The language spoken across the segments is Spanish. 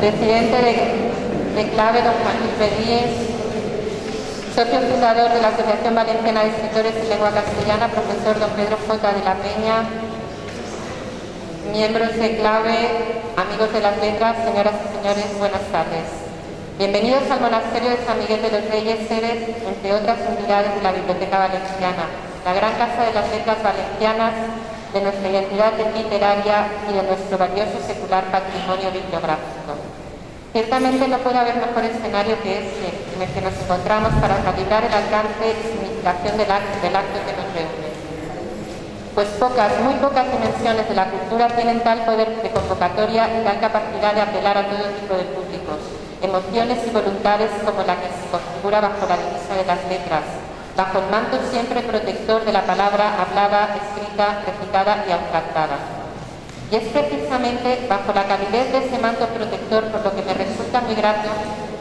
presidente de Clave, don Juan Luis Bedíez, socio fundador de la Asociación Valenciana de Escritores en Lengua Castellana, profesor don Pedro J. de la Peña, miembros de Clave, amigos de las letras, señoras y señores, buenas tardes. Bienvenidos al monasterio de San Miguel de los Reyes, Ceres, entre otras unidades de la Biblioteca Valenciana, la gran casa de las letras valencianas, de nuestra identidad literaria y de nuestro valioso secular patrimonio bibliográfico. Ciertamente no puede haber mejor escenario que este, en el que nos encontramos para calibrar el alcance y significación del acto que nos reúne. Pues muy pocas dimensiones de la cultura tienen tal poder de convocatoria y tal capacidad de apelar a todo tipo de públicos, emociones y voluntades como la que se configura bajo la divisa de las letras, bajo el manto siempre protector de la palabra hablada, escrita, recitada y aun cantada. Y es precisamente bajo la calidez de ese manto protector por lo que me resulta muy grato,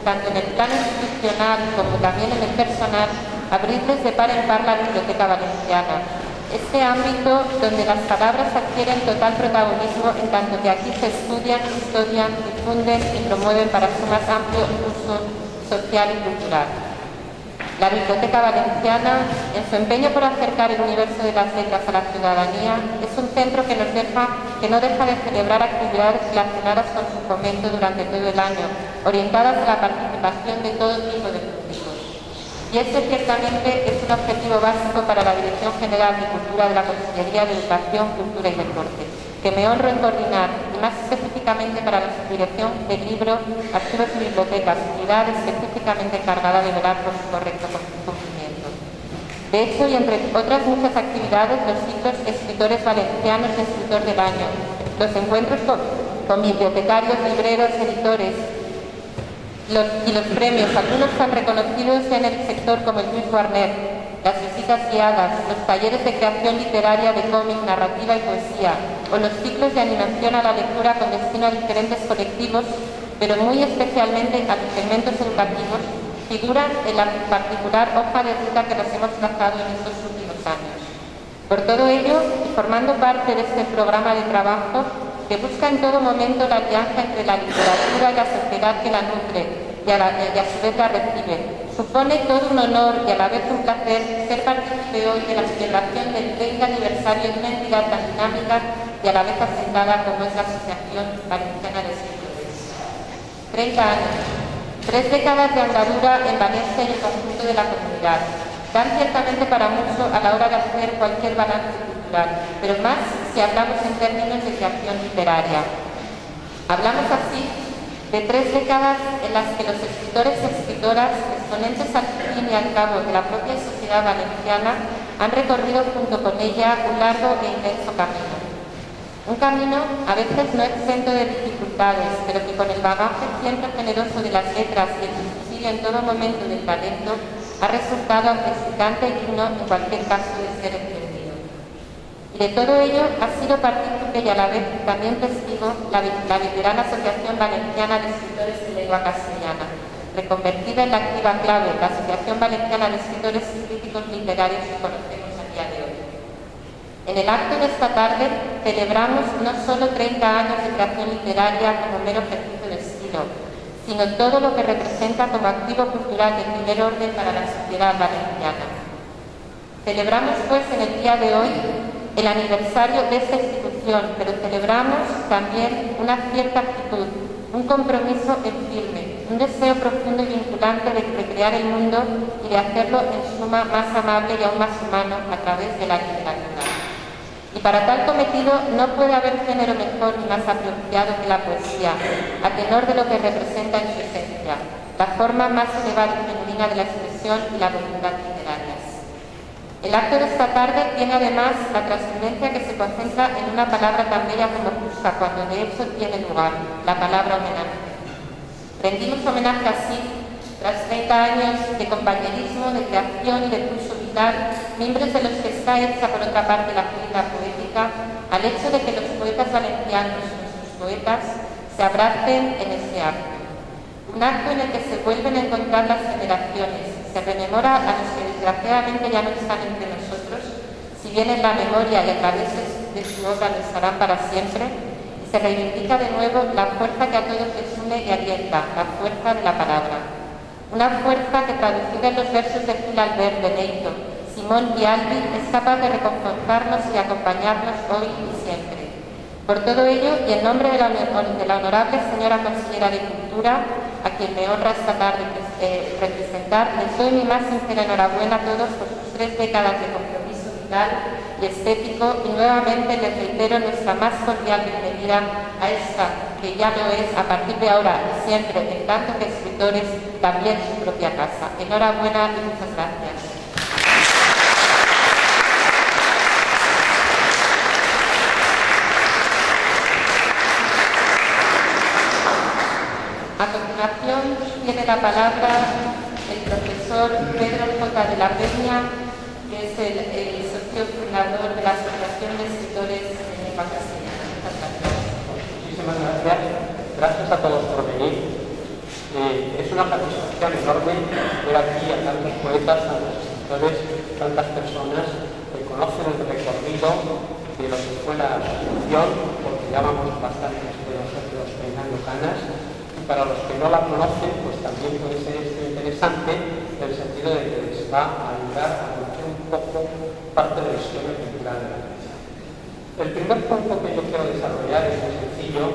tanto en el plano institucional como también en el personal, abrirles de par en par la Biblioteca Valenciana, este ámbito donde las palabras adquieren total protagonismo en tanto que aquí se estudian, custodian, difunden y promueven para su más amplio uso social y cultural. La Biblioteca Valenciana, en su empeño por acercar el universo de las letras a la ciudadanía, es un centro que no deja de celebrar actividades relacionadas con su fomento durante todo el año, orientadas a la participación de todo tipo de públicos. Y este ciertamente es un objetivo básico para la Dirección General de Cultura de la Consellería de Educación, Cultura y Deporte, que me honro en coordinar, y más específicamente para la Subdirección de Libro, Archivos y Bibliotecas, unidad específicamente encargada de velar por su correcto cumplimiento. De hecho, y entre otras muchas actividades, los ciclos Escritores Valencianos y Escritor del Año, los encuentros con bibliotecarios, libreros, editores, y los premios, algunos tan reconocidos en el sector como el Luis Warner, las visitas guiadas, los talleres de creación literaria de cómic, narrativa y poesía, o los ciclos de animación a la lectura con destino a diferentes colectivos, pero muy especialmente a los segmentos educativos, figuran en la particular hoja de ruta que nos hemos trazado en estos últimos años. Por todo ello, y formando parte de este programa de trabajo, que busca en todo momento la alianza entre la literatura y la sociedad que la nutre y a su vez la recibe, supone todo un honor y a la vez un placer ser partícipe hoy de la celebración del 30 aniversario de una entidad tan dinámica y a la vez asentada como es la Asociación Valenciana de Escritores. 30 años, 3 décadas de andadura en Valencia y el conjunto de la comunidad, dan ciertamente para mucho a la hora de hacer cualquier balance cultural, pero más si hablamos en términos de creación literaria. Hablamos así de 3 décadas en las que los escritores y escritoras, exponentes al fin y al cabo de la propia sociedad valenciana, han recorrido junto con ella un largo e inmenso camino. Un camino a veces no exento de dificultades, pero que con el bagaje siempre generoso de las letras y el subsidio en todo momento del talento, ha resultado excitante y digno en cualquier caso de ser entendido. Y de todo ello ha sido partícipe y a la vez también testigo la veterana Asociación Valenciana de Escritores en Lengua Castellana, reconvertida en la activa Clave, la Asociación Valenciana de Escritores y Críticos Literarios que conocemos a día de hoy. En el acto de esta tarde celebramos no solo 30 años de creación literaria como mero ejercicio de estilo, sino todo lo que representa como activo cultural de primer orden para la sociedad valenciana. Celebramos, pues, en el día de hoy el aniversario de esta institución, pero celebramos también una cierta actitud, un compromiso en firme, un deseo profundo y vinculante de recrear el mundo y de hacerlo en suma más amable y aún más humano a través de la literatura. Y para tal cometido no puede haber género mejor ni más apropiado que la poesía, a tenor de lo que representa en su esencia, la forma más elevada y femenina de la expresión y la voluntad literarias. El acto de esta tarde tiene además la trascendencia que se concentra en una palabra tan bella como justa, cuando de hecho tiene lugar, la palabra homenaje. Rendimos homenaje así, tras 30 años de compañerismo, de creación y de pulso vital, miembros de los que está hecha por otra parte la crítica poética, al hecho de que los poetas valencianos, nuestros poetas, se abracen en ese acto. Un acto en el que se vuelven a encontrar las generaciones, se rememora a los que desgraciadamente ya no están entre nosotros, si bien en la memoria y a través de su obra lo estarán para siempre, y Se reivindica de nuevo la fuerza que a todos les une y alienta, la fuerza de la palabra. Una fuerza que, traducida en los versos de Gil Albert, Benito, Simón y Albi, es capaz de reconfortarnos y acompañarnos hoy y siempre. Por todo ello, y en nombre de la honorable señora Consellera de Cultura, a quien me honra esta tarde representar, les doy mi más sincera enhorabuena a todos por sus 3 décadas de compromiso vital y estético, y nuevamente les reitero nuestra más cordial bienvenida a esta, que ya lo es a partir de ahora y siempre, en tanto que escritores, también su propia casa. Enhorabuena y muchas gracias. A continuación tiene la palabra el profesor Pedro J. de la Peña, que es el socio fundador de la Asociación de Escritores de Lengua Castellana. Muchas gracias. Muchísimas gracias. Gracias a todos por venir. Es una satisfacción enorme ver aquí a tantos poetas, tantos escritores, tantas personas que conocen el recorrido de lo que fue la asociación, porque ya vamos bastantes de nosotros peinando canas. Para los que no la conocen, pues también puede ser interesante en el sentido de que les va a ayudar a conocer un poco parte de la historia cultural de la Iglesia. El primer punto que yo quiero desarrollar es muy sencillo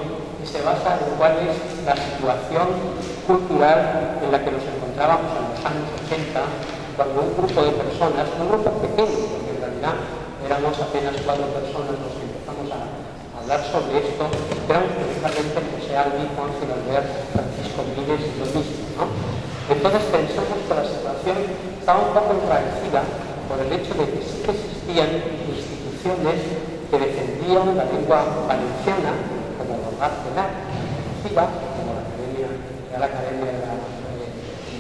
y se basa en cuál es la situación cultural en la que nos encontrábamos en los años 80, cuando un grupo de personas, un grupo pequeño, porque en realidad éramos apenas 4 personas los que empezamos a hablar sobre esto, éramos precisamente José Albi, Juan Gil Albert, Francisco Vives y yo mismo, ¿no? Entonces pensamos que la situación estaba un poco enrarecida por el hecho de que sí que existían instituciones que defendían la lengua valenciana, como la Barcelona, como la Real Academia de la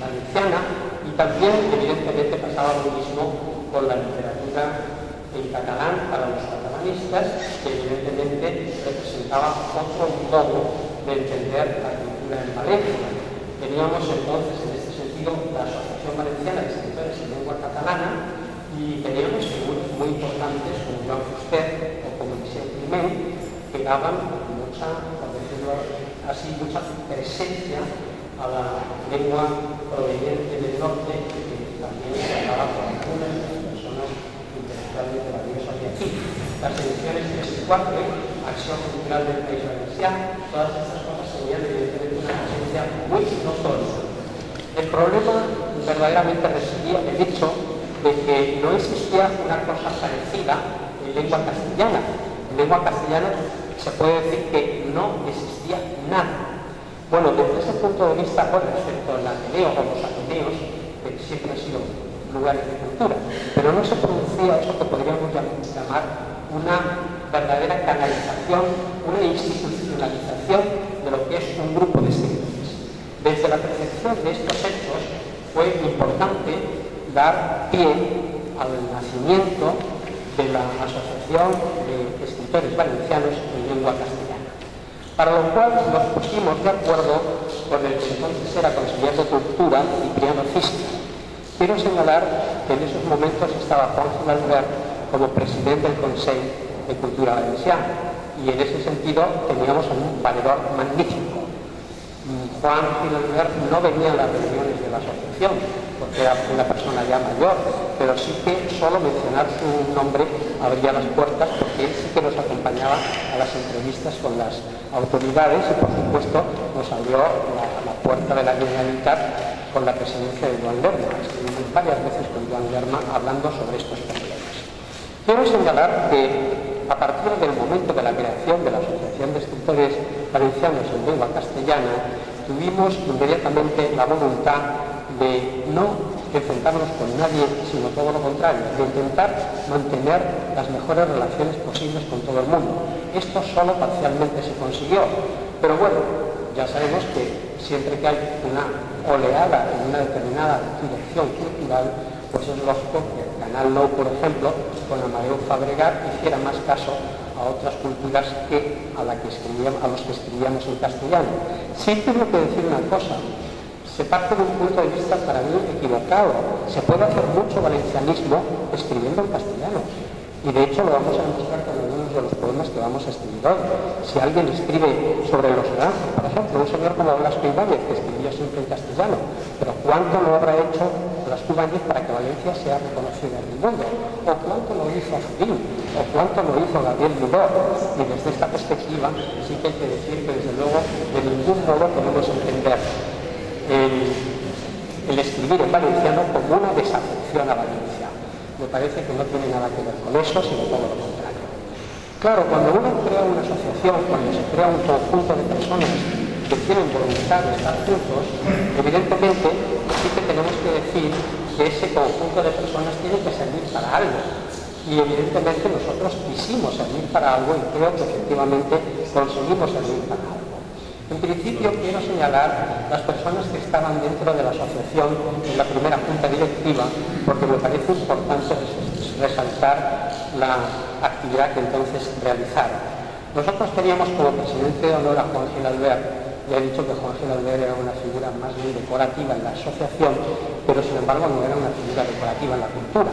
Valenciana, y también evidentemente pasaba lo mismo con la literatura en catalán para los catalanistas, que evidentemente representaba otro modo de entender la cultura en Valencia. Teníamos entonces, en este sentido, la Asociación Valenciana de Escritores en Lengua Catalana, y teníamos figuras muy importantes como Joan Fuster o como Eliseu Climent, que daban mucha, por decirlo así, mucha presencia a la lengua proveniente del norte, que también se hablaba por algunas de las personas intelectualmente valiosas de aquí. Las ediciones 3 y 4, Acción Cultural del País Valenciano, todas estas cosas tenían evidentemente una presencia muy notoria. El problema verdaderamente residía en el hecho de que no existía una cosa parecida en lengua castellana. En lengua castellana se puede decir que no existía nada. Bueno, desde ese punto de vista, con respecto al Ateneo o los Ateneos, que siempre han sido lugares de cultura, pero no se producía eso que podríamos llamar una verdadera canalización, una institucionalización de lo que es un grupo de escritores. Desde la percepción de estos hechos fue importante dar pie al nacimiento de la Asociación de Escritores Valencianos en Lengua Castellana, para lo cual nos pusimos de acuerdo con el que entonces era consejero de Cultura, Cipriano Cisca. Quiero señalar que en esos momentos estaba Juan Gil Albert como presidente del Consejo de Cultura Valenciana, y en ese sentido teníamos un valedor magnífico. Juan Gil Albert no venía a las reuniones de la asociación, porque era una persona ya mayor, pero sí que solo mencionar su nombre abría las puertas, porque él sí que nos acompañaba a las entrevistas con las autoridades y, por supuesto, nos abrió la puerta de la Generalitat con la presidencia de Joan Lerma. Estuvimos varias veces con Joan Lerma hablando sobre estos problemas. Quiero señalar que a partir del momento de la creación de la Asociación de Escritores Valencianos en Lengua Castellana, tuvimos inmediatamente la voluntad de no enfrentarnos con nadie, sino todo lo contrario, de intentar mantener las mejores relaciones posibles con todo el mundo. Esto solo parcialmente se consiguió, pero bueno, ya sabemos que siempre que hay una oleada en una determinada dirección cultural, pues es lógico que el Canal Nou, por ejemplo, con Amadeu Fabregat, hiciera más caso a otras culturas que a los que escribíamos en castellano. Sí tengo que decir una cosa. Se parte de un punto de vista para mí equivocado. Se puede hacer mucho valencianismo escribiendo en castellano. Y de hecho lo vamos a demostrar con algunos de los poemas que vamos a escribir hoy. Si alguien escribe sobre los naranjos, por ejemplo, un señor como Blasco Ibáñez, que escribía siempre en castellano, pero ¿cuánto lo habrá hecho Blasco Ibáñez para que Valencia sea reconocida en el mundo? ¿O cuánto lo hizo Azurín? ¿O cuánto lo hizo Gabriel Milor? Y desde esta perspectiva sí que hay que decir que desde luego de ningún modo podemos entender el escribir en valenciano como una desafección a Valencia. Me parece que no tiene nada que ver con eso, sino todo lo contrario. Claro, cuando uno crea una asociación, cuando se crea un conjunto de personas que tienen voluntad de estar juntos, evidentemente sí que tenemos que decir que ese conjunto de personas tiene que servir para algo. Y evidentemente nosotros quisimos servir para algo y creo que efectivamente conseguimos servir para algo. En principio quiero señalar las personas que estaban dentro de la asociación en la primera junta directiva, porque me parece importante resaltar la actividad que entonces realizaron. Nosotros teníamos como presidente de honor a Juan Gil Albert. Ya he dicho que Juan Gil Albert era una figura más bien decorativa en la asociación, pero sin embargo no era una figura decorativa en la cultura.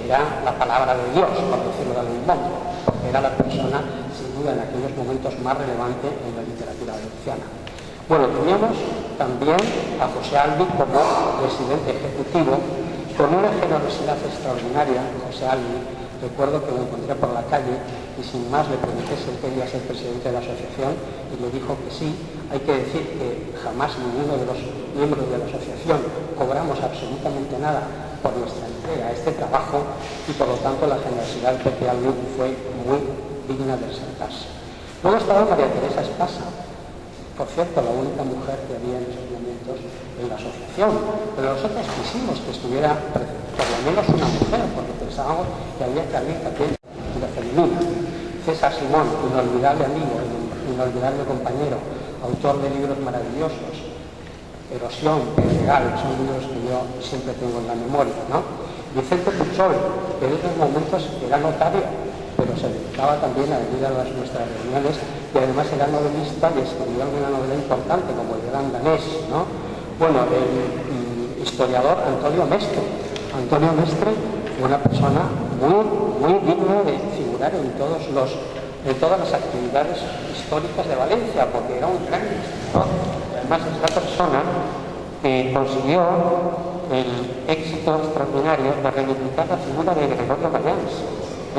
Era la palabra de Dios, por decirlo de algún modo, porque era la persona, sin duda, en aquellos momentos más relevante en la literatura valenciana. Bueno, teníamos también a José Albi como presidente ejecutivo, con una generosidad extraordinaria. José Albi, recuerdo que lo encontré por la calle y sin más le pregunté si él quería ser presidente de la asociación y me dijo que sí. Hay que decir que jamás ninguno de los miembros de la asociación cobramos absolutamente nada por nuestra entrega a este trabajo y por lo tanto la generosidad de Pepe Albi fue muy digna de resaltarse. Luego estaba María Teresa Espasa, por cierto la única mujer que había en esos momentos en la asociación, pero nosotros quisimos que estuviera por lo menos una mujer, porque pensábamos que había que abrir también la femenina. César Simón, inolvidable amigo, inolvidable compañero, autor de libros maravillosos, Erosión, Pedregal, son libros que yo siempre tengo en la memoria, ¿no? Vicente Puchol, que en esos momentos era notario, pero se dedicaba también a venir a nuestras reuniones y además era novelista y escribió alguna novela importante como El Gran Danés, ¿no? Bueno, el historiador Antonio Mestre. Antonio Mestre fue una persona muy digna de figurar en todas las actividades históricas de Valencia, porque era un gran historiador. Además es la persona que consiguió el éxito extraordinario de reivindicar la figura de Gregorio Mayans,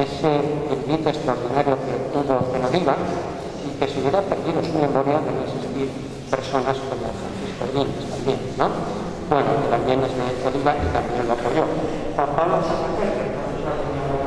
ese grito extraordinario que tuvo en Oliva y que si hubiera perdido su memoria deben existir personas como Francisco Brines también, ¿no? Bueno, que también es de Oliva y también lo apoyó. Juan Pablo Zapater, que en estos momentos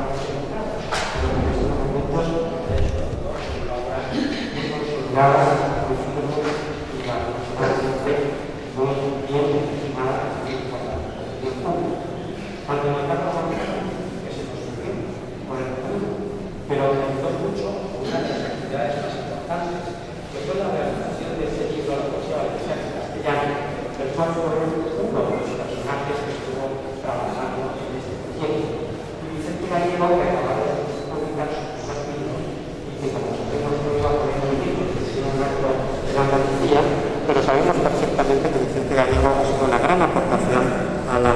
pero aumentó mucho una de las actividades más importantes, que fue la realización de ese libro de poesía valenciana en castellano, el cual fue uno de los personajes que estuvo trabajando en este proyecto. Y Vicente Gallego, que acababa de publicar su primer libro, y que como sabemos no iba a poner un libro, que se llama de la Andalucía, pero sabemos perfectamente que Vicente Gallego ha sido una gran aportación a la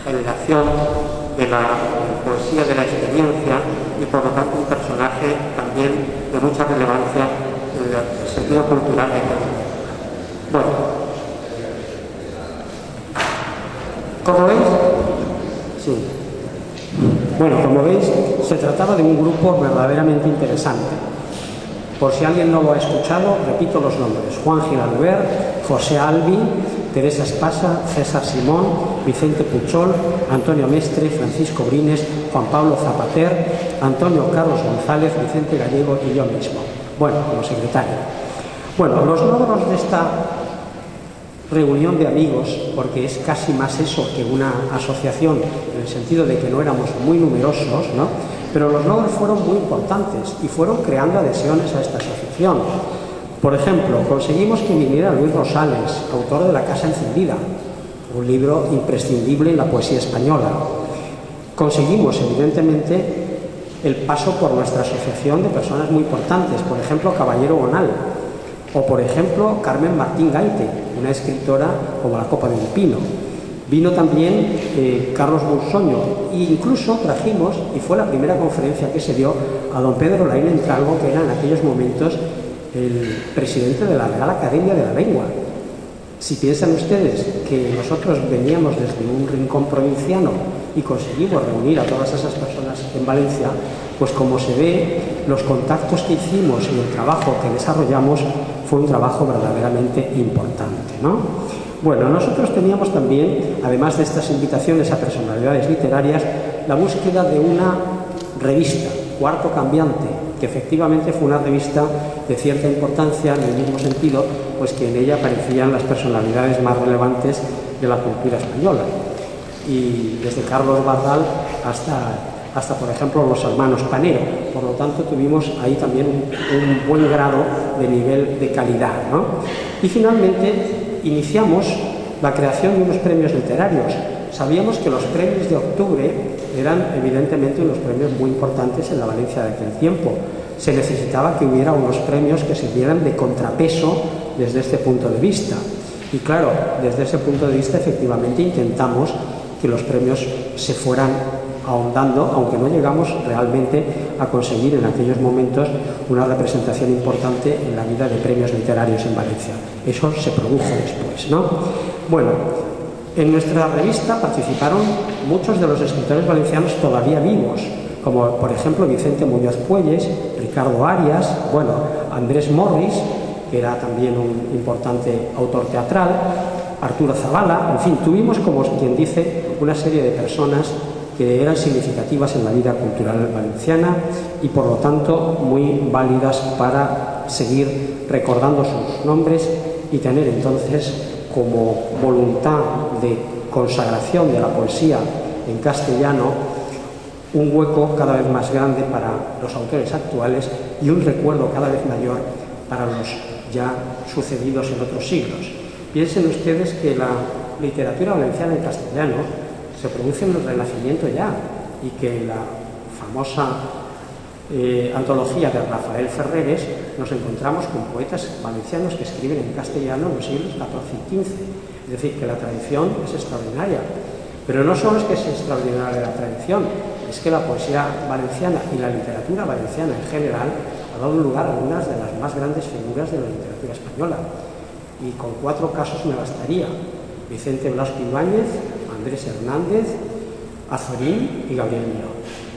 generación de la poesía de la experiencia y por lo tanto un personaje también de mucha relevancia en el sentido cultural de Cataluña. Bueno, ¿cómo veis? Sí. Bueno, como veis, se trataba de un grupo verdaderamente interesante. Por si alguien no lo ha escuchado, repito los nombres: Juan Gil Albert, José Albi, Teresa Espasa, César Simón, Vicente Puchol, Antonio Mestre, Francisco Brines, Juan Pablo Zapater, Antonio Carlos González, Vicente Gallego y yo mismo. Bueno, como secretario. Bueno, los logros de esta reunión de amigos, porque es casi más eso que una asociación, en el sentido de que no éramos muy numerosos, ¿no? Pero los logros fueron muy importantes y fueron creando adhesiones a esta asociación. Por ejemplo, conseguimos que viniera Luis Rosales, autor de La Casa Encendida, un libro imprescindible en la poesía española. Conseguimos, evidentemente, el paso por nuestra asociación de personas muy importantes, por ejemplo, Caballero Bonal, o por ejemplo, Carmen Martín Gaite, una escritora como La Copa de un Pino. Vino también Carlos Monsoño, e incluso trajimos, y fue la primera conferencia que se dio, a don Pedro Laín Entralgo, que era en aquellos momentos el presidente de la Real Academia de la Lengua. Si piensan ustedes que nosotros veníamos desde un rincón provinciano y conseguimos reunir a todas esas personas en Valencia, pues como se ve, los contactos que hicimos y el trabajo que desarrollamos fue un trabajo verdaderamente importante, ¿no? Bueno, nosotros teníamos también, además de estas invitaciones a personalidades literarias, la búsqueda de una revista, Cuarto Cambiante, que efectivamente fue una revista de cierta importancia en el mismo sentido, pues que en ella aparecían las personalidades más relevantes de la cultura española. Y desde Carlos Bardal hasta por ejemplo, los hermanos Panero. Por lo tanto, tuvimos ahí también un buen grado de nivel de calidad, ¿no? Y finalmente iniciamos la creación de unos premios literarios. Sabíamos que los premios de octubre eran evidentemente unos premios muy importantes en la Valencia de aquel tiempo. Se necesitaba que hubiera unos premios que sirvieran de contrapeso desde este punto de vista. Y claro, desde ese punto de vista efectivamente intentamos que los premios se fueran ahondando, aunque no llegamos realmente a conseguir en aquellos momentos una representación importante en la vida de premios literarios en Valencia. Eso se produjo después, ¿no? Bueno, en nuestra revista participaron muchos de los escritores valencianos todavía vivos, como por ejemplo Vicente Muñoz Puelles, Ricardo Arias, bueno, Andrés Morris, que era también un importante autor teatral, Arturo Zavala, en fin, tuvimos, como quien dice, una serie de personas que eran significativas en la vida cultural valenciana y por lo tanto muy válidas para seguir recordando sus nombres y tener entonces como voluntad de consagración de la poesía en castellano un hueco cada vez más grande para los autores actuales y un recuerdo cada vez mayor para los ya sucedidos en otros siglos. Piensen ustedes que la literatura valenciana en castellano se produce en el Renacimiento ya, y que en la famosa antología de Rafael Ferreres nos encontramos con poetas valencianos que escriben en castellano en los siglos XIV y XV. Es decir, que la tradición es extraordinaria. Pero no solo es que es extraordinaria la tradición, es que la poesía valenciana y la literatura valenciana en general ha dado lugar a algunas de las más grandes figuras de la literatura española. Y con 4 casos me bastaría: Vicente Blasco Ibáñez, Andrés Hernández, Azorín y Gabriel Miró.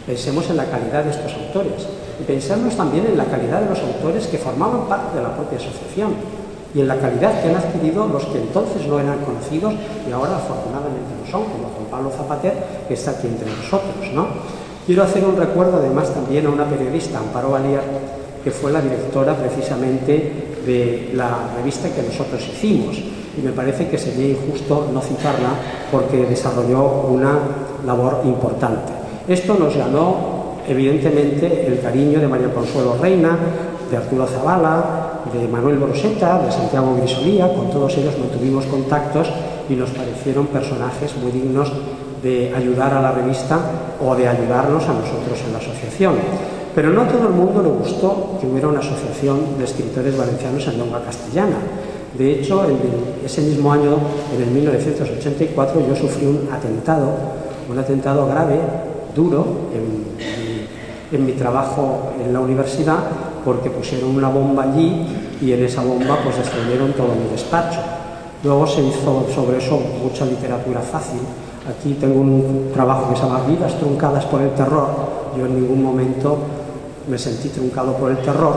Pensemos en la calidad de estos autores y pensemos también en la calidad de los autores que formaban parte de la propia asociación y en la calidad que han adquirido los que entonces no eran conocidos y ahora afortunadamente lo son, como Juan Pablo Zapater, que está aquí entre nosotros, ¿no? Quiero hacer un recuerdo además también a una periodista, Amparo Valier, que fue la directora precisamente de la revista que nosotros hicimos, y me parece que sería injusto no citarla porque desarrolló una labor importante. Esto nos ganó evidentemente el cariño de María Consuelo Reina, de Arturo Zavala, de Manuel Broseta, de Santiago Grisolía. Con todos ellos mantuvimos contactos y nos parecieron personajes muy dignos de ayudar a la revista o de ayudarnos a nosotros en la asociación. Pero no a todo el mundo le gustó que hubiera una asociación de escritores valencianos en lengua castellana. De hecho, ese mismo año, en el 1984, yo sufrí un atentado grave, duro, en mi trabajo en la universidad, porque pusieron una bomba allí y en esa bomba pues destruyeron todo mi despacho. Luego se hizo sobre eso mucha literatura fácil. Aquí tengo un trabajo que se llama Vidas truncadas por el terror. Yo en ningún momento me sentí truncado por el terror,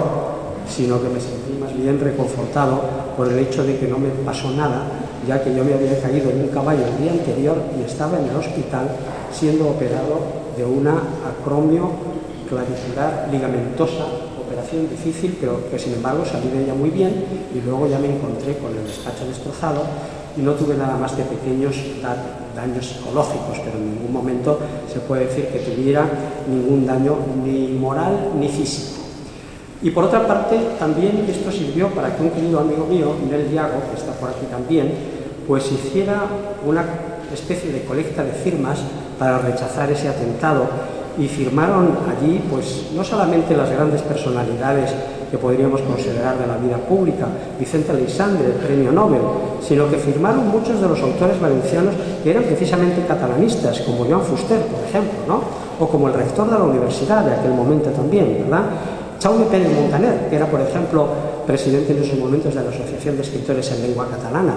sino que me sentí más bien reconfortado por el hecho de que no me pasó nada, ya que yo me había caído en un caballo el día anterior y estaba en el hospital siendo operado de una acromio clavicular ligamentosa, operación difícil, pero que sin embargo salí de ella muy bien, y luego ya me encontré con el despacho destrozado y no tuve nada más que pequeños daños psicológicos, pero en ningún momento se puede decir que tuviera ningún daño ni moral ni físico. Y por otra parte, también esto sirvió para que un querido amigo mío, Nel Diago, que está por aquí también, pues hiciera una especie de colecta de firmas para rechazar ese atentado, y firmaron allí pues no solamente las grandes personalidades que podríamos considerar de la vida pública, Vicente Aleixandre, el premio Nobel, sino que firmaron muchos de los autores valencianos que eran precisamente catalanistas, como Joan Fuster, por ejemplo, ¿no? O como el rector de la universidad de aquel momento también, ¿verdad? Jaume Pérez Montaner, que era, por ejemplo, presidente en esos momentos de la Asociación de Escritores en Lengua Catalana.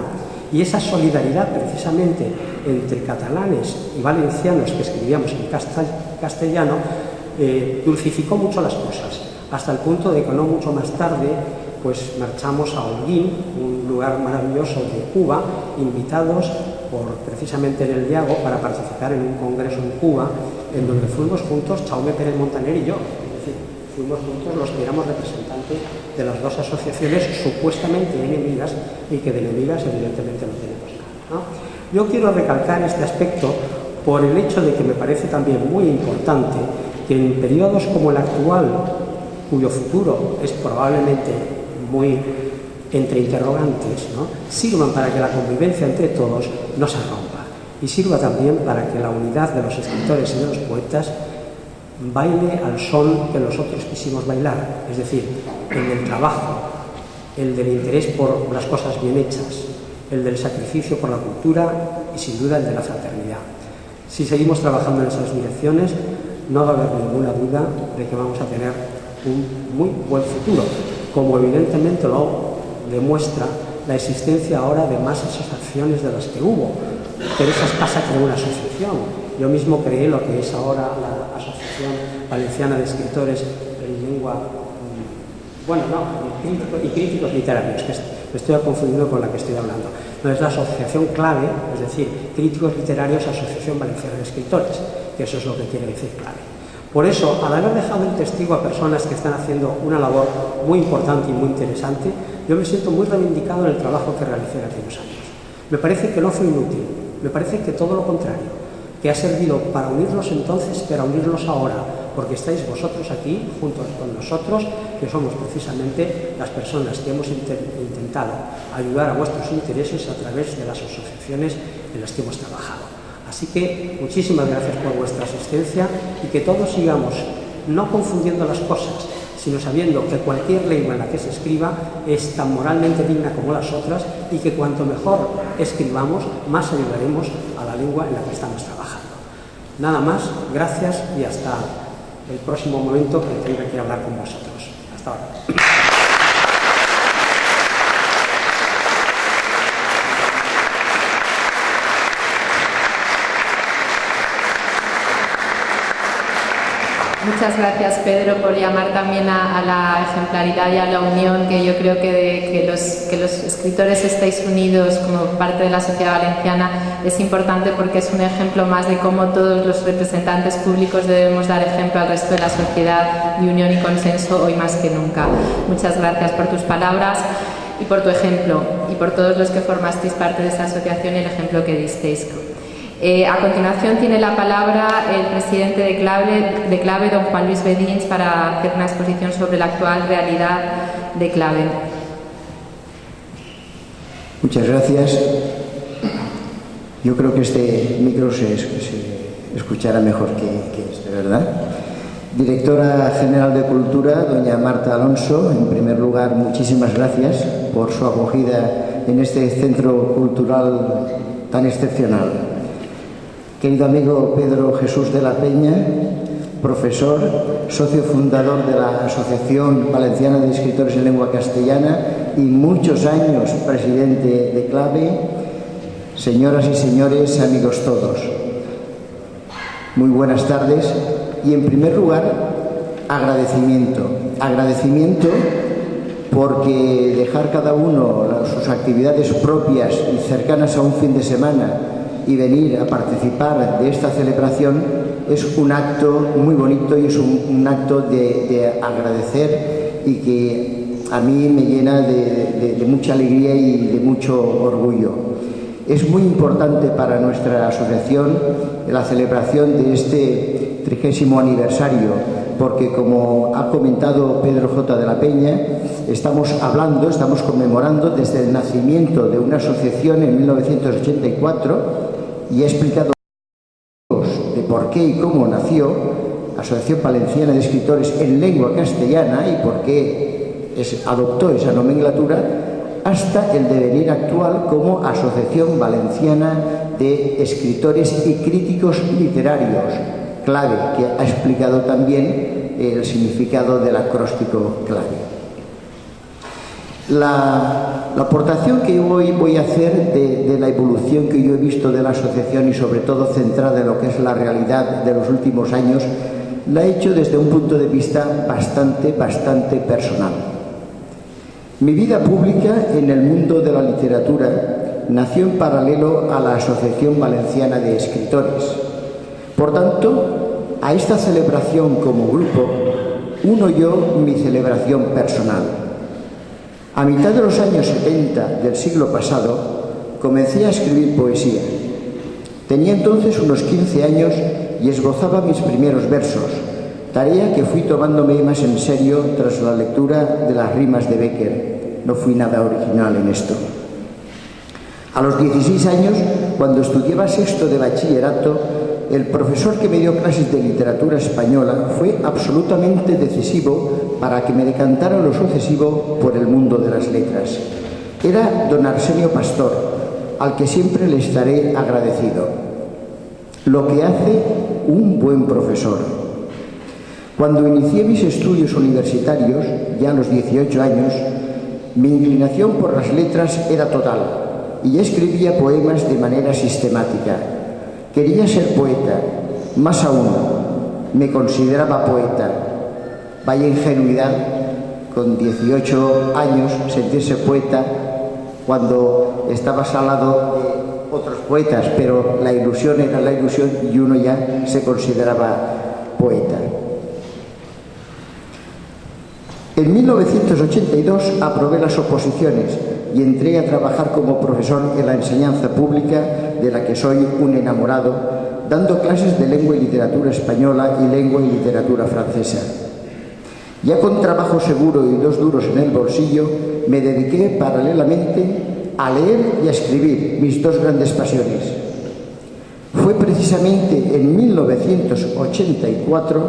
Y esa solidaridad, precisamente, entre catalanes y valencianos que escribíamos en castellano, dulcificó mucho las cosas, hasta el punto de que no mucho más tarde pues marchamos a Holguín, un lugar maravilloso de Cuba, invitados precisamente en el Diago para participar en un congreso en Cuba, en donde fuimos juntos Jaume Pérez Montaner y yo. Es decir, fuimos juntos los que éramos representantes de las dos asociaciones supuestamente enemigas y que de enemigas evidentemente no tenemos nada, ¿no? Yo quiero recalcar este aspecto por el hecho de que me parece también muy importante que en periodos como el actual, cuyo futuro es probablemente muy entre interrogantes, ¿no?, sirvan para que la convivencia entre todos no se rompa y sirva también para que la unidad de los escritores y de los poetas baile al son que nosotros quisimos bailar, es decir, el del trabajo, el del interés por las cosas bien hechas, el del sacrificio por la cultura y sin duda el de la fraternidad. Si seguimos trabajando en esas direcciones, no va a haber ninguna duda de que vamos a tener un muy buen futuro, como evidentemente lo demuestra la existencia ahora de más asociaciones de las que hubo. Teresa Espasa creó una asociación, yo mismo creé lo que es ahora la Asociación Valenciana de Escritores en Lengua, y críticos literarios, que me estoy confundiendo con la que estoy hablando. No es la asociación clave, es decir, Críticos Literarios, Asociación Valenciana de Escritores, que eso es lo que quiere decir clave. Por eso, al haber dejado el testigo a personas que están haciendo una labor muy importante y muy interesante, yo me siento muy reivindicado en el trabajo que realicé hace unos años. Me parece que no fue inútil, me parece que todo lo contrario, que ha servido para unirnos entonces, pero unirnos ahora, porque estáis vosotros aquí, juntos con nosotros, que somos precisamente las personas que hemos intentado ayudar a vuestros intereses a través de las asociaciones en las que hemos trabajado. Así que muchísimas gracias por vuestra asistencia y que todos sigamos no confundiendo las cosas, sino sabiendo que cualquier lengua en la que se escriba es tan moralmente digna como las otras y que cuanto mejor escribamos, más ayudaremos a la lengua en la que estamos trabajando. Nada más, gracias y hasta el próximo momento que tenga que hablar con vosotros. Hasta ahora. Muchas gracias, Pedro, por llamar también a la ejemplaridad y a la unión, que yo creo que los escritores estéis unidos como parte de la sociedad valenciana es importante, porque es un ejemplo más de cómo todos los representantes públicos debemos dar ejemplo al resto de la sociedad de unión y consenso hoy más que nunca. Muchas gracias por tus palabras y por tu ejemplo y por todos los que formasteis parte de esta asociación y el ejemplo que disteis. A continuación tiene la palabra el presidente de Clave, don Juan Luis Bedins, para hacer una exposición sobre la actual realidad de Clave. Muchas gracias. Yo creo que este micro se escuchará mejor que este, ¿verdad? Directora General de Cultura, doña Marta Alonso, en primer lugar, muchísimas gracias por su acogida en este centro cultural tan excepcional. Querido amigo Pedro Jesús de la Peña, profesor, socio fundador de la Asociación Valenciana de Escritores en Lengua Castellana y muchos años presidente de Clave, señoras y señores, amigos todos, muy buenas tardes y, en primer lugar, agradecimiento porque dejar cada uno sus actividades propias y cercanas a un fin de semana y venir a participar de esta celebración es un acto muy bonito y es un acto de agradecer y que a mí me llena de mucha alegría y de mucho orgullo. Es muy importante para nuestra asociación la celebración de este 30º aniversario, porque, como ha comentado Pedro J. de la Peña, estamos conmemorando desde el nacimiento de una asociación en 1984, y he explicado de por qué y cómo nació Asociación Valenciana de Escritores en Lengua Castellana y por qué adoptó esa nomenclatura, hasta el devenir actual como Asociación Valenciana de Escritores y Críticos Literarios, clave que ha explicado también el significado del acróstico clave. La aportación que hoy voy a hacer de la evolución que yo he visto de la asociación y sobre todo centrada en lo que es la realidad de los últimos años, la he hecho desde un punto de vista bastante personal. Mi vida pública en el mundo de la literatura nació en paralelo a la Asociación Valenciana de Escritores. Por tanto, a esta celebración como grupo uno yo mi celebración personal. A mitad de los años 70 del siglo pasado comencé a escribir poesía. Tenía entonces unos 15 años y esbozaba mis primeros versos, tarea que fui tomándome más en serio tras la lectura de las rimas de Bécquer. No fui nada original en esto. A los 16 años, cuando estudiaba sexto de bachillerato, el profesor que me dio clases de literatura española fue absolutamente decisivo para que me decantara en lo sucesivo por el mundo de las letras. Era don Arsenio Pastor, al que siempre le estaré agradecido. Lo que hace un buen profesor. Cuando inicié mis estudios universitarios, ya a los 18 años, mi inclinación por las letras era total y escribía poemas de manera sistemática. Quería ser poeta, más aún, me consideraba poeta. Vaya ingenuidad, con 18 años, sentirse poeta cuando estabas al lado de otros poetas, pero la ilusión era la ilusión y uno ya se consideraba poeta. En 1982 aprobé las oposiciones y entré a trabajar como profesor en la enseñanza pública, de la que soy un enamorado, dando clases de lengua y literatura española y lengua y literatura francesa. Ya con trabajo seguro y 2 duros en el bolsillo, me dediqué paralelamente a leer y a escribir, mis 2 grandes pasiones. Fue precisamente en 1984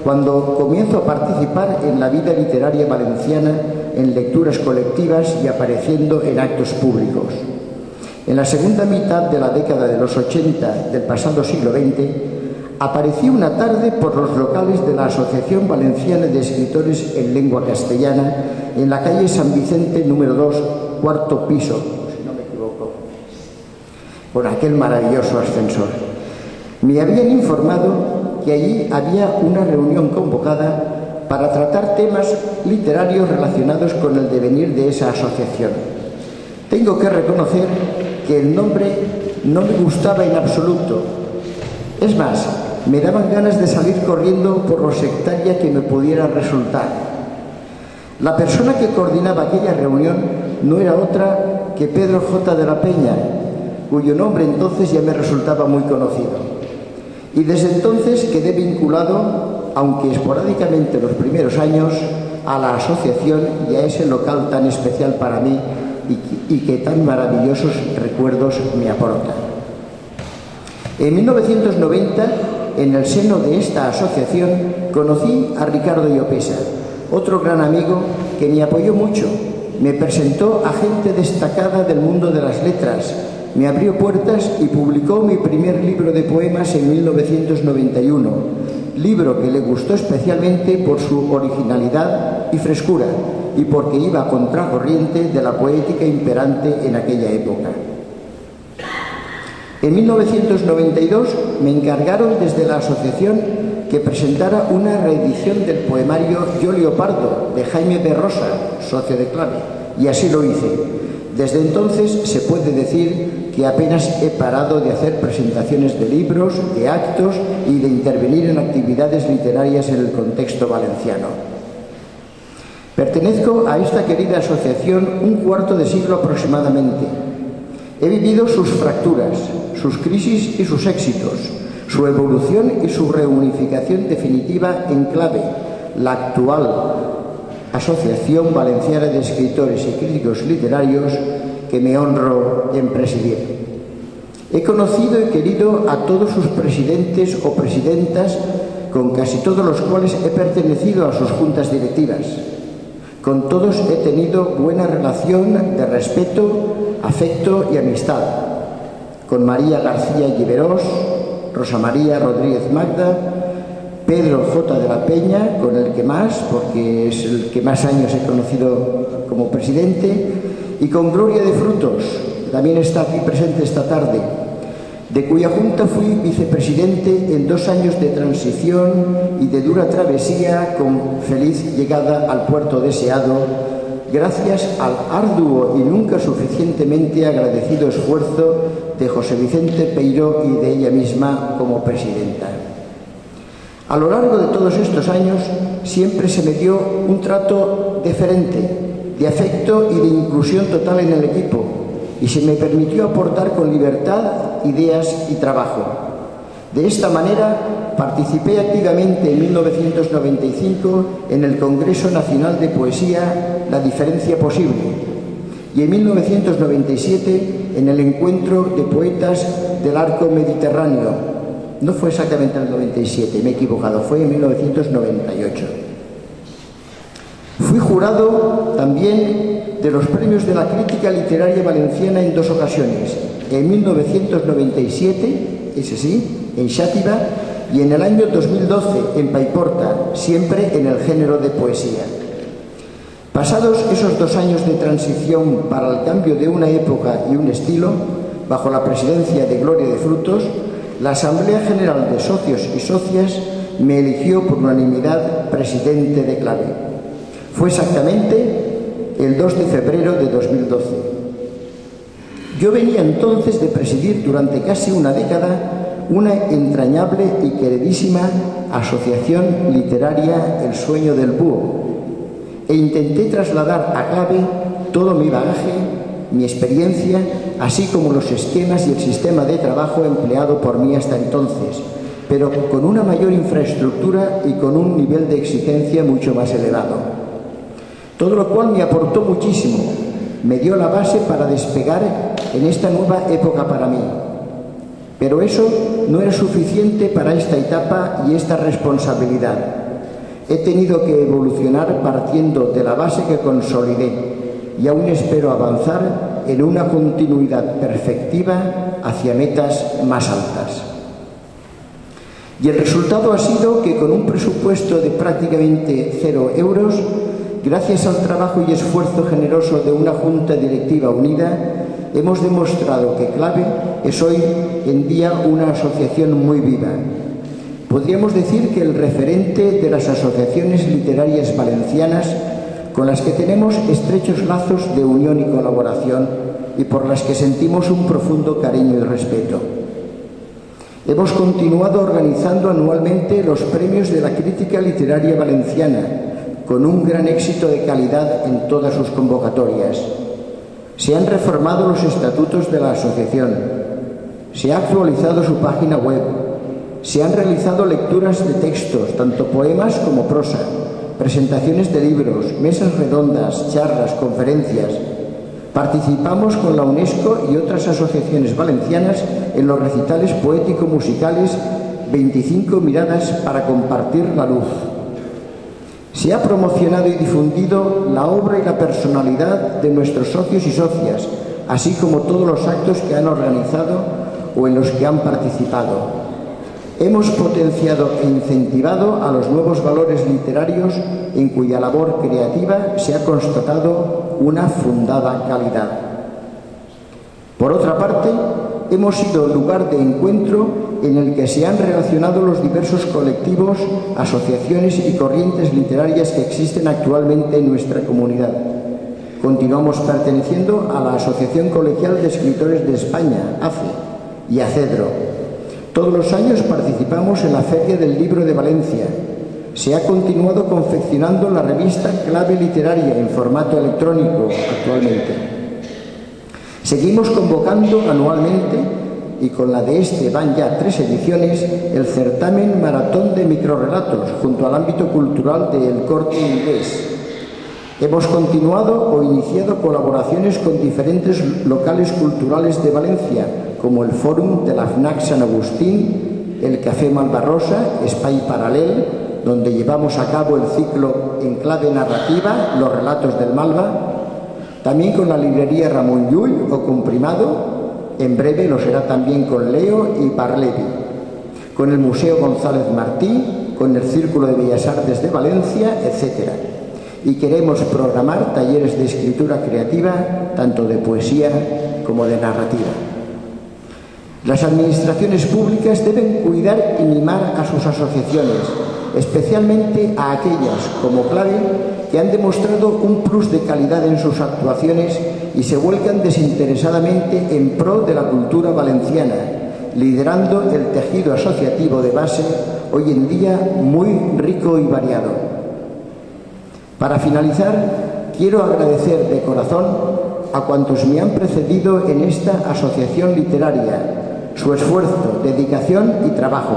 cuando comienzo a participar en la vida literaria valenciana, en lecturas colectivas y apareciendo en actos públicos. En la segunda mitad de la década de los 80 del pasado siglo XX, aparecí una tarde por los locales de la Asociación Valenciana de Escritores en Lengua Castellana, en la calle San Vicente número 2, 4º piso, si no me equivoco, por aquel maravilloso ascensor. Me habían informado que allí había una reunión convocada para tratar temas literarios relacionados con el devenir de esa asociación. Tengo que reconocer que el nombre no me gustaba en absoluto. Es más, me daban ganas de salir corriendo por lo sectaria que me pudiera resultar. La persona que coordinaba aquella reunión no era otra que Pedro J. de la Peña, cuyo nombre entonces ya me resultaba muy conocido. Y desde entonces quedé vinculado, aunque esporádicamente los primeros años, a la asociación y a ese local tan especial para mí y que tan maravillosos recuerdos me aporta. En 1990, en el seno de esta asociación, conocí a Ricardo Llopesa, otro gran amigo que me apoyó mucho. Me presentó a gente destacada del mundo de las letras, me abrió puertas y publicó mi primer libro de poemas en 1991, libro que le gustó especialmente por su originalidad y frescura y porque iba a contracorriente de la poética imperante en aquella época. En 1992 me encargaron desde la asociación que presentara una reedición del poemario Yo Leopardo, de Jaime de Rosa, socio de Clave, y así lo hice. Desde entonces se puede decir que apenas he parado de hacer presentaciones de libros, de actos y de intervenir en actividades literarias en el contexto valenciano. Pertenezco a esta querida asociación un cuarto de siglo aproximadamente. He vivido sus fracturas, sus crisis y sus éxitos, su evolución y su reunificación definitiva en Clave, la actual Asociación Valenciana de Escritores y Críticos Literarios, que me honro en presidir. He conocido y querido a todos sus presidentes o presidentas, con casi todos los cuales he pertenecido a sus juntas directivas. Con todos he tenido buena relación de respeto, afecto y amistad. Con María García Lliberós, Rosa María Rodríguez Magda, Pedro J. de la Peña, con el que más, porque es el que más años he conocido como presidente, y con Gloria de Frutos, que también está aquí presente esta tarde, de cuya junta fui vicepresidente en 2 años de transición y de dura travesía con feliz llegada al puerto deseado, gracias al arduo y nunca suficientemente agradecido esfuerzo de José Vicente Peiró y de ella misma como presidenta. A lo largo de todos estos años siempre se me dio un trato deferente, de afecto y de inclusión total en el equipo, y se me permitió aportar con libertad, ideas y trabajo. De esta manera participé activamente en 1995 en el Congreso Nacional de Poesía La Diferencia Posible y en 1997 en el Encuentro de Poetas del Arco Mediterráneo. No fue exactamente en el 97, me he equivocado, fue en 1998. Fui jurado también de los premios de la crítica literaria valenciana en 2 ocasiones, en 1997, ese sí, en Xàtiva, y en el año 2012 en Paiporta, siempre en el género de poesía. Pasados esos 2 años de transición para el cambio de una época y un estilo, bajo la presidencia de Gloria de Frutos, la Asamblea General de Socios y Socias me eligió por unanimidad presidente de CLABE. Fue exactamente el 2 de febrero de 2012. Yo venía entonces de presidir durante casi una década una entrañable y queridísima asociación literaria, El Sueño del Búho, e intenté trasladar a CLABE todo mi bagaje, mi experiencia, así como los esquemas y el sistema de trabajo empleado por mí hasta entonces, pero con una mayor infraestructura y con un nivel de exigencia mucho más elevado. Todo lo cual me aportó muchísimo, me dio la base para despegar en esta nueva época para mí. Pero eso no era suficiente para esta etapa y esta responsabilidad. He tenido que evolucionar partiendo de la base que consolidé y aún espero avanzar en una continuidad perfectiva hacia metas más altas. Y el resultado ha sido que con un presupuesto de prácticamente 0 euros, gracias al trabajo y esfuerzo generoso de una Junta Directiva unida, hemos demostrado que CLABE es hoy en día una asociación muy viva. Podríamos decir que el referente de las asociaciones literarias valencianas con las que tenemos estrechos lazos de unión y colaboración y por las que sentimos un profundo cariño y respeto. Hemos continuado organizando anualmente los premios de la crítica literaria valenciana, con un gran éxito de calidad en todas sus convocatorias. Se han reformado los estatutos de la asociación, se ha actualizado su página web, se han realizado lecturas de textos, tanto poemas como prosa, presentaciones de libros, mesas redondas, charlas, conferencias. Participamos con la UNESCO y otras asociaciones valencianas en los recitales poético-musicales 25 miradas para compartir la luz. Se ha promocionado y difundido la obra y la personalidad de nuestros socios y socias, así como todos los actos que han organizado o en los que han participado. Hemos potenciado e incentivado a los nuevos valores literarios en cuya labor creativa se ha constatado una fundada calidad. Por otra parte, hemos sido lugar de encuentro en el que se han relacionado los diversos colectivos, asociaciones y corrientes literarias que existen actualmente en nuestra comunidad. Continuamos perteneciendo a la Asociación Colegial de Escritores de España, ACE, y a CEDRO. Todos los años participamos en la Feria del Libro de Valencia. Se ha continuado confeccionando la revista CLABE Literaria en formato electrónico actualmente. Seguimos convocando anualmente, y con la de este van ya 3 ediciones, el certamen Maratón de Microrrelatos junto al ámbito cultural de El Corte Inglés. Hemos continuado o iniciado colaboraciones con diferentes locales culturales de Valencia, como el Fòrum de la FNAC Sant Agustín, el Café Malvarrosa, Espai Paral·lel, donde llevamos a cabo el ciclo En clave narrativa, los relatos del Malva, también con la librería Ramón Llull o Comprimado, en breve lo será también con Leo y Barlevi, con el Museo González Martí, con el Círculo de Bellas Artes de Valencia, etc. Y queremos programar talleres de escritura creativa, tanto de poesía como de narrativa. Las administraciones públicas deben cuidar y mimar a sus asociaciones, especialmente a aquellas, como clave, que han demostrado un plus de calidad en sus actuaciones y se vuelcan desinteresadamente en pro de la cultura valenciana, liderando el tejido asociativo de base, hoy en día muy rico y variado. Para finalizar, quiero agradecer de corazón a cuantos me han precedido en esta asociación literaria su esfuerzo, dedicación y trabajo.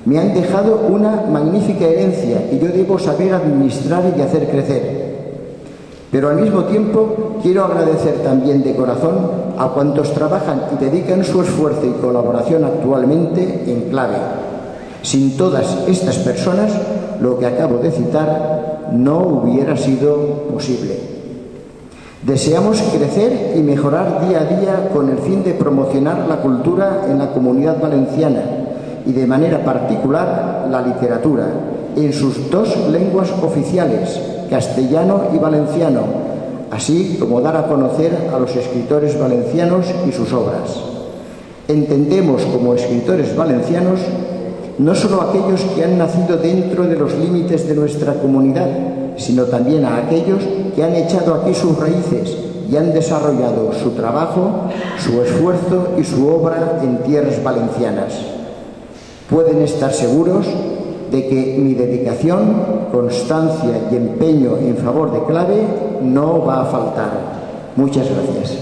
Me han dejado una magnífica herencia que yo debo saber administrar y hacer crecer. Pero al mismo tiempo quiero agradecer también de corazón a cuantos trabajan y dedican su esfuerzo y colaboración actualmente en clave. Sin todas estas personas, lo que acabo de citar no hubiera sido posible. Deseamos crecer y mejorar día a día con el fin de promocionar la cultura en la Comunidad Valenciana y de manera particular la literatura, en sus dos lenguas oficiales, castellano y valenciano, así como dar a conocer a los escritores valencianos y sus obras. Entendemos como escritores valencianos no solo aquellos que han nacido dentro de los límites de nuestra comunidad, sino también a aquellos que han echado aquí sus raíces y han desarrollado su trabajo, su esfuerzo y su obra en tierras valencianas. Pueden estar seguros de que mi dedicación, constancia y empeño en favor de clave no va a faltar. Muchas gracias.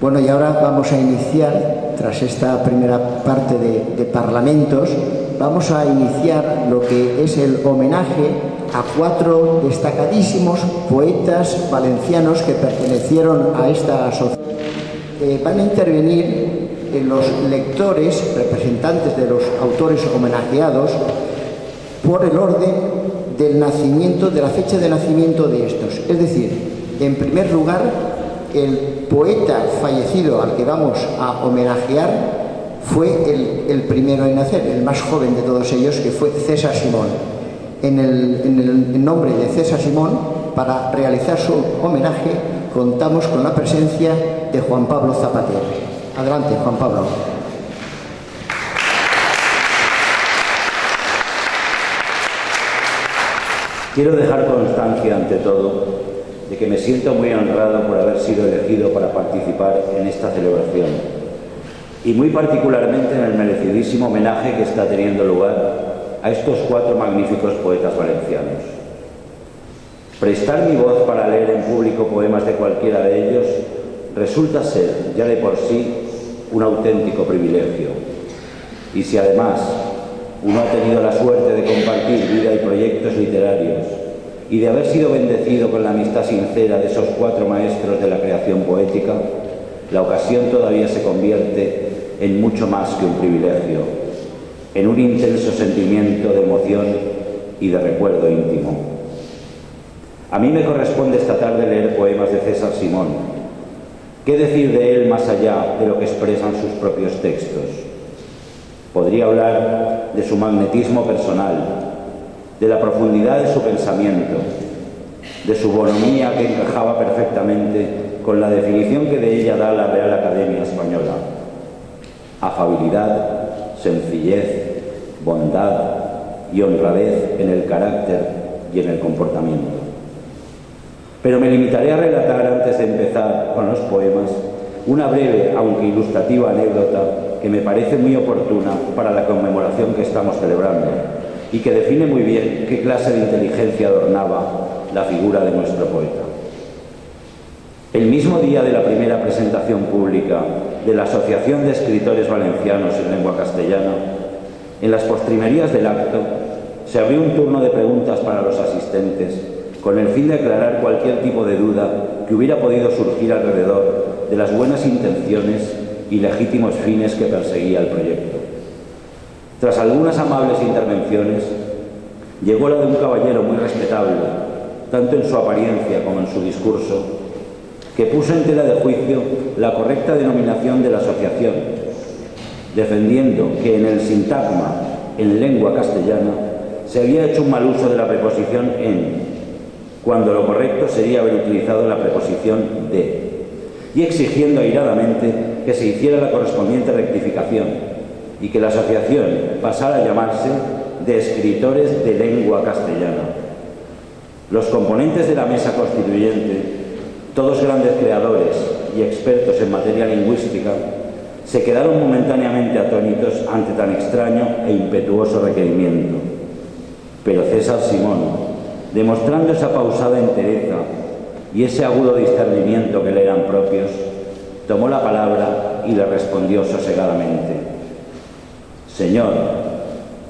Bueno, y ahora vamos a iniciar, tras esta primera parte de parlamentos, vamos a iniciar lo que es el homenaje a 4 destacadísimos poetas valencianos que pertenecieron a esta asociación. Van a intervenir los lectores, representantes de los autores homenajeados, por el orden del nacimiento, de la fecha de nacimiento de estos. Es decir, en primer lugar, el poeta fallecido al que vamos a homenajear fue el primero en nacer, el más joven de todos ellos, que fue César Simón. En el nombre de César Simón, para realizar su homenaje, contamos con la presencia de Juan Pablo Zapater. Adelante, Juan Pablo. Quiero dejar constancia ante todo de que me siento muy honrado por haber sido elegido para participar en esta celebración y muy particularmente en el merecidísimo homenaje que está teniendo lugar a estos 4 magníficos poetas valencianos. Prestar mi voz para leer en público poemas de cualquiera de ellos resulta ser, ya de por sí, un auténtico privilegio. Y si además uno ha tenido la suerte de compartir vida y proyectos literarios y de haber sido bendecido con la amistad sincera de esos 4 maestros de la creación poética, la ocasión todavía se convierte en mucho más que un privilegio, en un intenso sentimiento de emoción y de recuerdo íntimo. A mí me corresponde esta tarde leer poemas de César Simón. ¿Qué decir de él más allá de lo que expresan sus propios textos? Podría hablar de su magnetismo personal, de la profundidad de su pensamiento, de su bonomía que encajaba perfectamente con la definición que de ella da la Real Academia Española: afabilidad, sencillez, bondad y honradez en el carácter y en el comportamiento. Pero me limitaré a relatar, antes de empezar con los poemas, una breve, aunque ilustrativa anécdota que me parece muy oportuna para la conmemoración que estamos celebrando y que define muy bien qué clase de inteligencia adornaba la figura de nuestro poeta. El mismo día de la primera presentación pública de la Asociación de Escritores Valencianos en Lengua Castellana, En las postrimerías del acto se abrió un turno de preguntas para los asistentes, con el fin de aclarar cualquier tipo de duda que hubiera podido surgir alrededor de las buenas intenciones y legítimos fines que perseguía el proyecto. Tras algunas amables intervenciones, llegó la de un caballero muy respetable, tanto en su apariencia como en su discurso, que puso en tela de juicio la correcta denominación de la asociación, defendiendo que en el sintagma en lengua castellana se había hecho un mal uso de la preposición en, cuando lo correcto sería haber utilizado la preposición de, y exigiendo airadamente que se hiciera la correspondiente rectificación y que la asociación pasara a llamarse de Escritores de Lengua Castellana. Los componentes de la mesa constituyente, todos grandes creadores y expertos en materia lingüística, se quedaron momentáneamente atónitos ante tan extraño e impetuoso requerimiento. Pero César Simón, demostrando esa pausada entereza y ese agudo discernimiento que le eran propios, tomó la palabra y le respondió sosegadamente: Señor,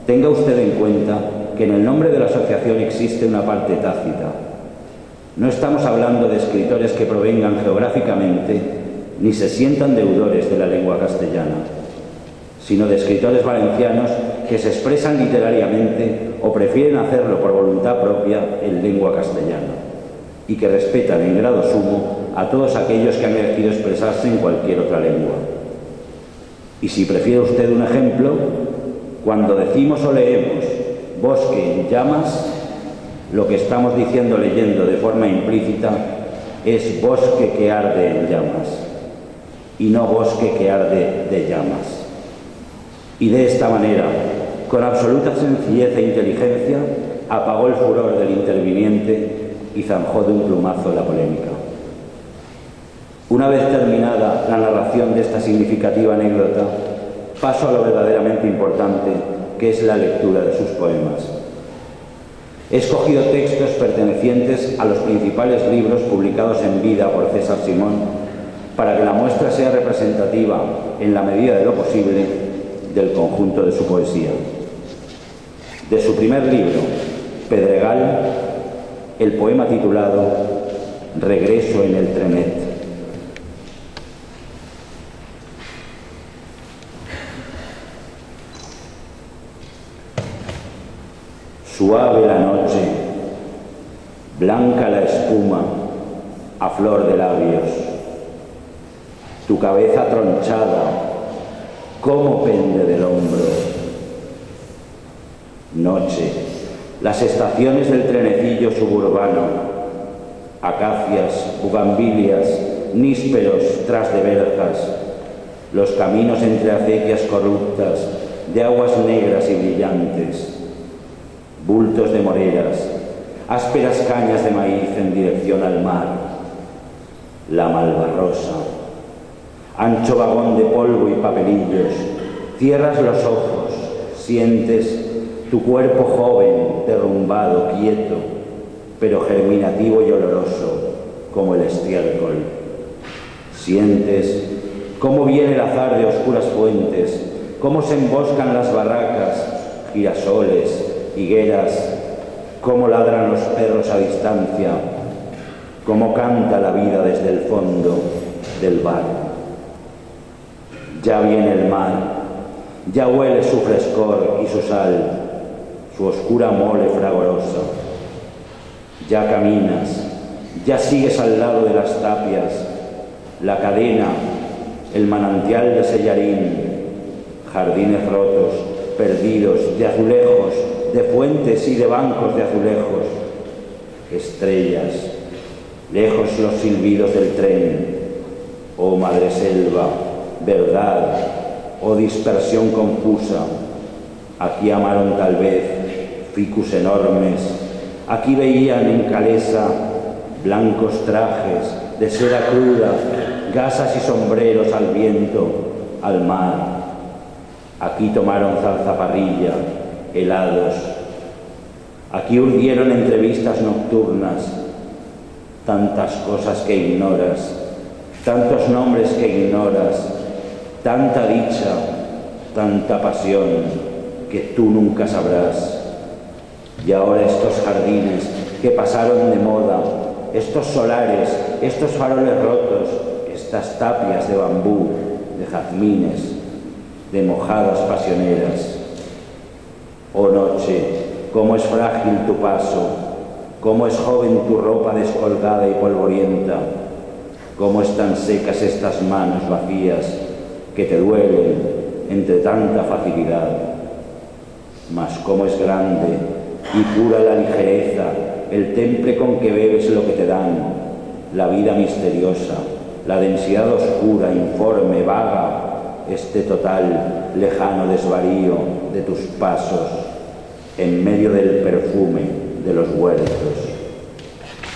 tenga usted en cuenta que en el nombre de la asociación existe una parte tácita. No estamos hablando de escritores que provengan geográficamente ni se sientan deudores de la lengua castellana, sino de escritores valencianos que se expresan literariamente o prefieren hacerlo por voluntad propia en lengua castellana y que respetan en grado sumo a todos aquellos que han elegido expresarse en cualquier otra lengua. Y si prefiere usted un ejemplo, cuando decimos o leemos bosque en llamas, lo que estamos diciendo leyendo de forma implícita es bosque que arde en llamas y no bosque que arde de llamas. Y de esta manera, con absoluta sencillez e inteligencia, apagó el furor del interviniente y zanjó de un plumazo la polémica. Una vez terminada la narración de esta significativa anécdota, paso a lo verdaderamente importante, que es la lectura de sus poemas. He escogido textos pertenecientes a los principales libros publicados en vida por César Simón, para que la muestra sea representativa, en la medida de lo posible, del conjunto de su poesía. De su primer libro, Pedregal, el poema titulado Regreso en el trenet. Suave la noche, blanca la espuma, a flor de labios. Tu cabeza tronchada, cómo pende del hombro. Noche, las estaciones del trenecillo suburbano, acacias, bugambilias, nísperos tras de verjas, los caminos entre acequias corruptas, de aguas negras y brillantes, bultos de moreras, ásperas cañas de maíz en dirección al mar, la Malvarrosa, ancho vagón de polvo y papelillos, cierras los ojos, sientes tu cuerpo joven, derrumbado, quieto, pero germinativo y oloroso, como el estiércol. Sientes cómo viene el azar de oscuras fuentes, cómo se emboscan las barracas, girasoles, higueras, cómo ladran los perros a distancia, cómo canta la vida desde el fondo del bar. Ya viene el mar, ya huele su frescor y su sal, su oscura mole fragorosa. Ya caminas, ya sigues al lado de las tapias, la cadena, el manantial de Sellarín, jardines rotos, perdidos, de azulejos, de fuentes y de bancos de azulejos, estrellas, lejos los silbidos del tren, oh madre selva, verdad, oh dispersión confusa. Aquí amaron tal vez ficus enormes, aquí veían en Calesa blancos trajes de seda cruda, gasas y sombreros al viento, al mar. Aquí tomaron zarzaparrilla, helados. Aquí urdieron entrevistas nocturnas, tantas cosas que ignoras, tantos nombres que ignoras, tanta dicha, tanta pasión que tú nunca sabrás. Y ahora estos jardines que pasaron de moda, estos solares, estos faroles rotos, estas tapias de bambú, de jazmines, de mojadas pasioneras. Oh noche, cómo es frágil tu paso, cómo es joven tu ropa descolgada y polvorienta, cómo están secas estas manos vacías que te duelen entre tanta facilidad. Mas cómo es grande y pura la ligereza, el temple con que bebes lo que te dan, la vida misteriosa, la densidad oscura, informe, vaga, este total, lejano desvarío de tus pasos en medio del perfume de los huertos,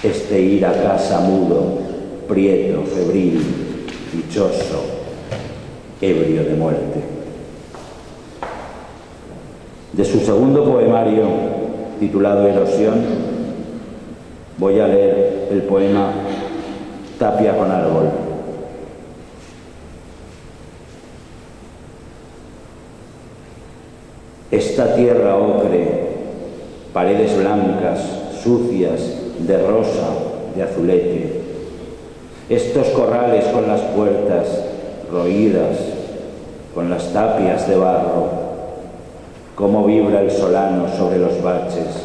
este ir a casa mudo, prieto, febril, dichoso, ebrio de muerte. De su segundo poemario, titulado Erosión, voy a leer el poema Tapia con árbol. Esta tierra ocre, paredes blancas, sucias, de rosa, de azulete. Estos corrales con las puertas roídas, con las tapias de barro. Cómo vibra el solano sobre los baches,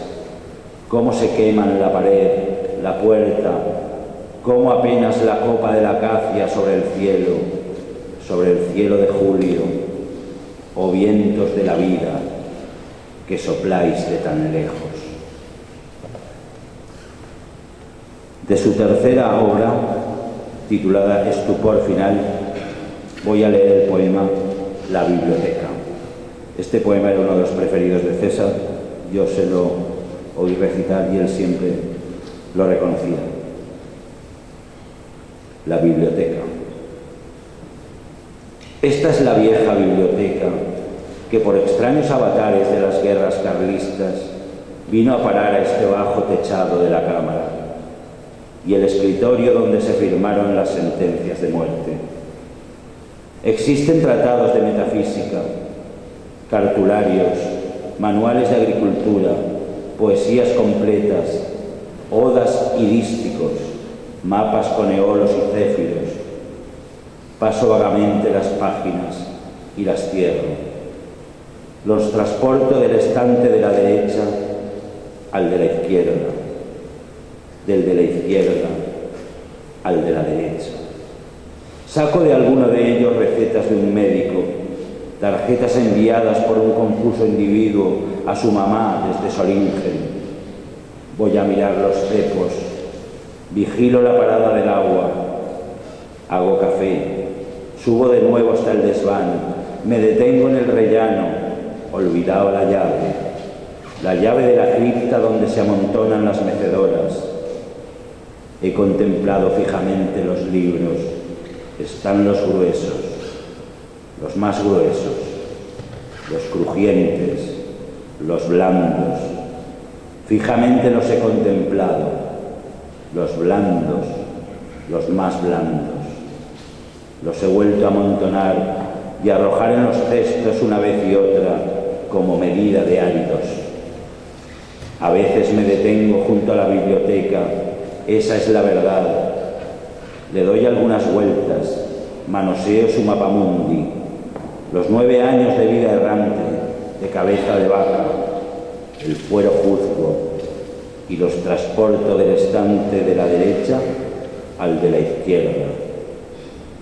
cómo se queman la pared, la puerta, cómo apenas la copa de la acacia sobre el cielo de julio, oh vientos de la vida que sopláis de tan lejos. De su tercera obra, titulada Estupor final, voy a leer el poema La biblioteca. Este poema era uno de los preferidos de César, yo se lo oí recitar y él siempre lo reconocía. La biblioteca. Esta es la vieja biblioteca que por extraños avatares de las guerras carlistas vino a parar a este bajo techado de la cámara y el escritorio donde se firmaron las sentencias de muerte. Existen tratados de metafísica, cartularios, manuales de agricultura, poesías completas, odas y dísticos, mapas con eolos y céfiros. Paso vagamente las páginas y las cierro. Los transporto del estante de la derecha al de la izquierda, del de la izquierda al de la derecha. Saco de alguno de ellos recetas de un médico, tarjetas enviadas por un confuso individuo a su mamá desde Solingen. Voy a mirar los cepos, vigilo la parada del agua, hago café, subo de nuevo hasta el desván, me detengo en el rellano, olvidado la llave de la cripta donde se amontonan las mecedoras. He contemplado fijamente los libros, están los gruesos, los más gruesos, los crujientes, los blandos. Fijamente los he contemplado, los blandos, los más blandos. Los he vuelto a amontonar y a arrojar en los cestos una vez y otra como medida de áridos. A veces me detengo junto a la biblioteca, esa es la verdad. Le doy algunas vueltas, manoseo su mapamundi, los 9 años de vida errante, de cabeza de vaca, el fuero juzgo y los transporto del estante de la derecha al de la izquierda,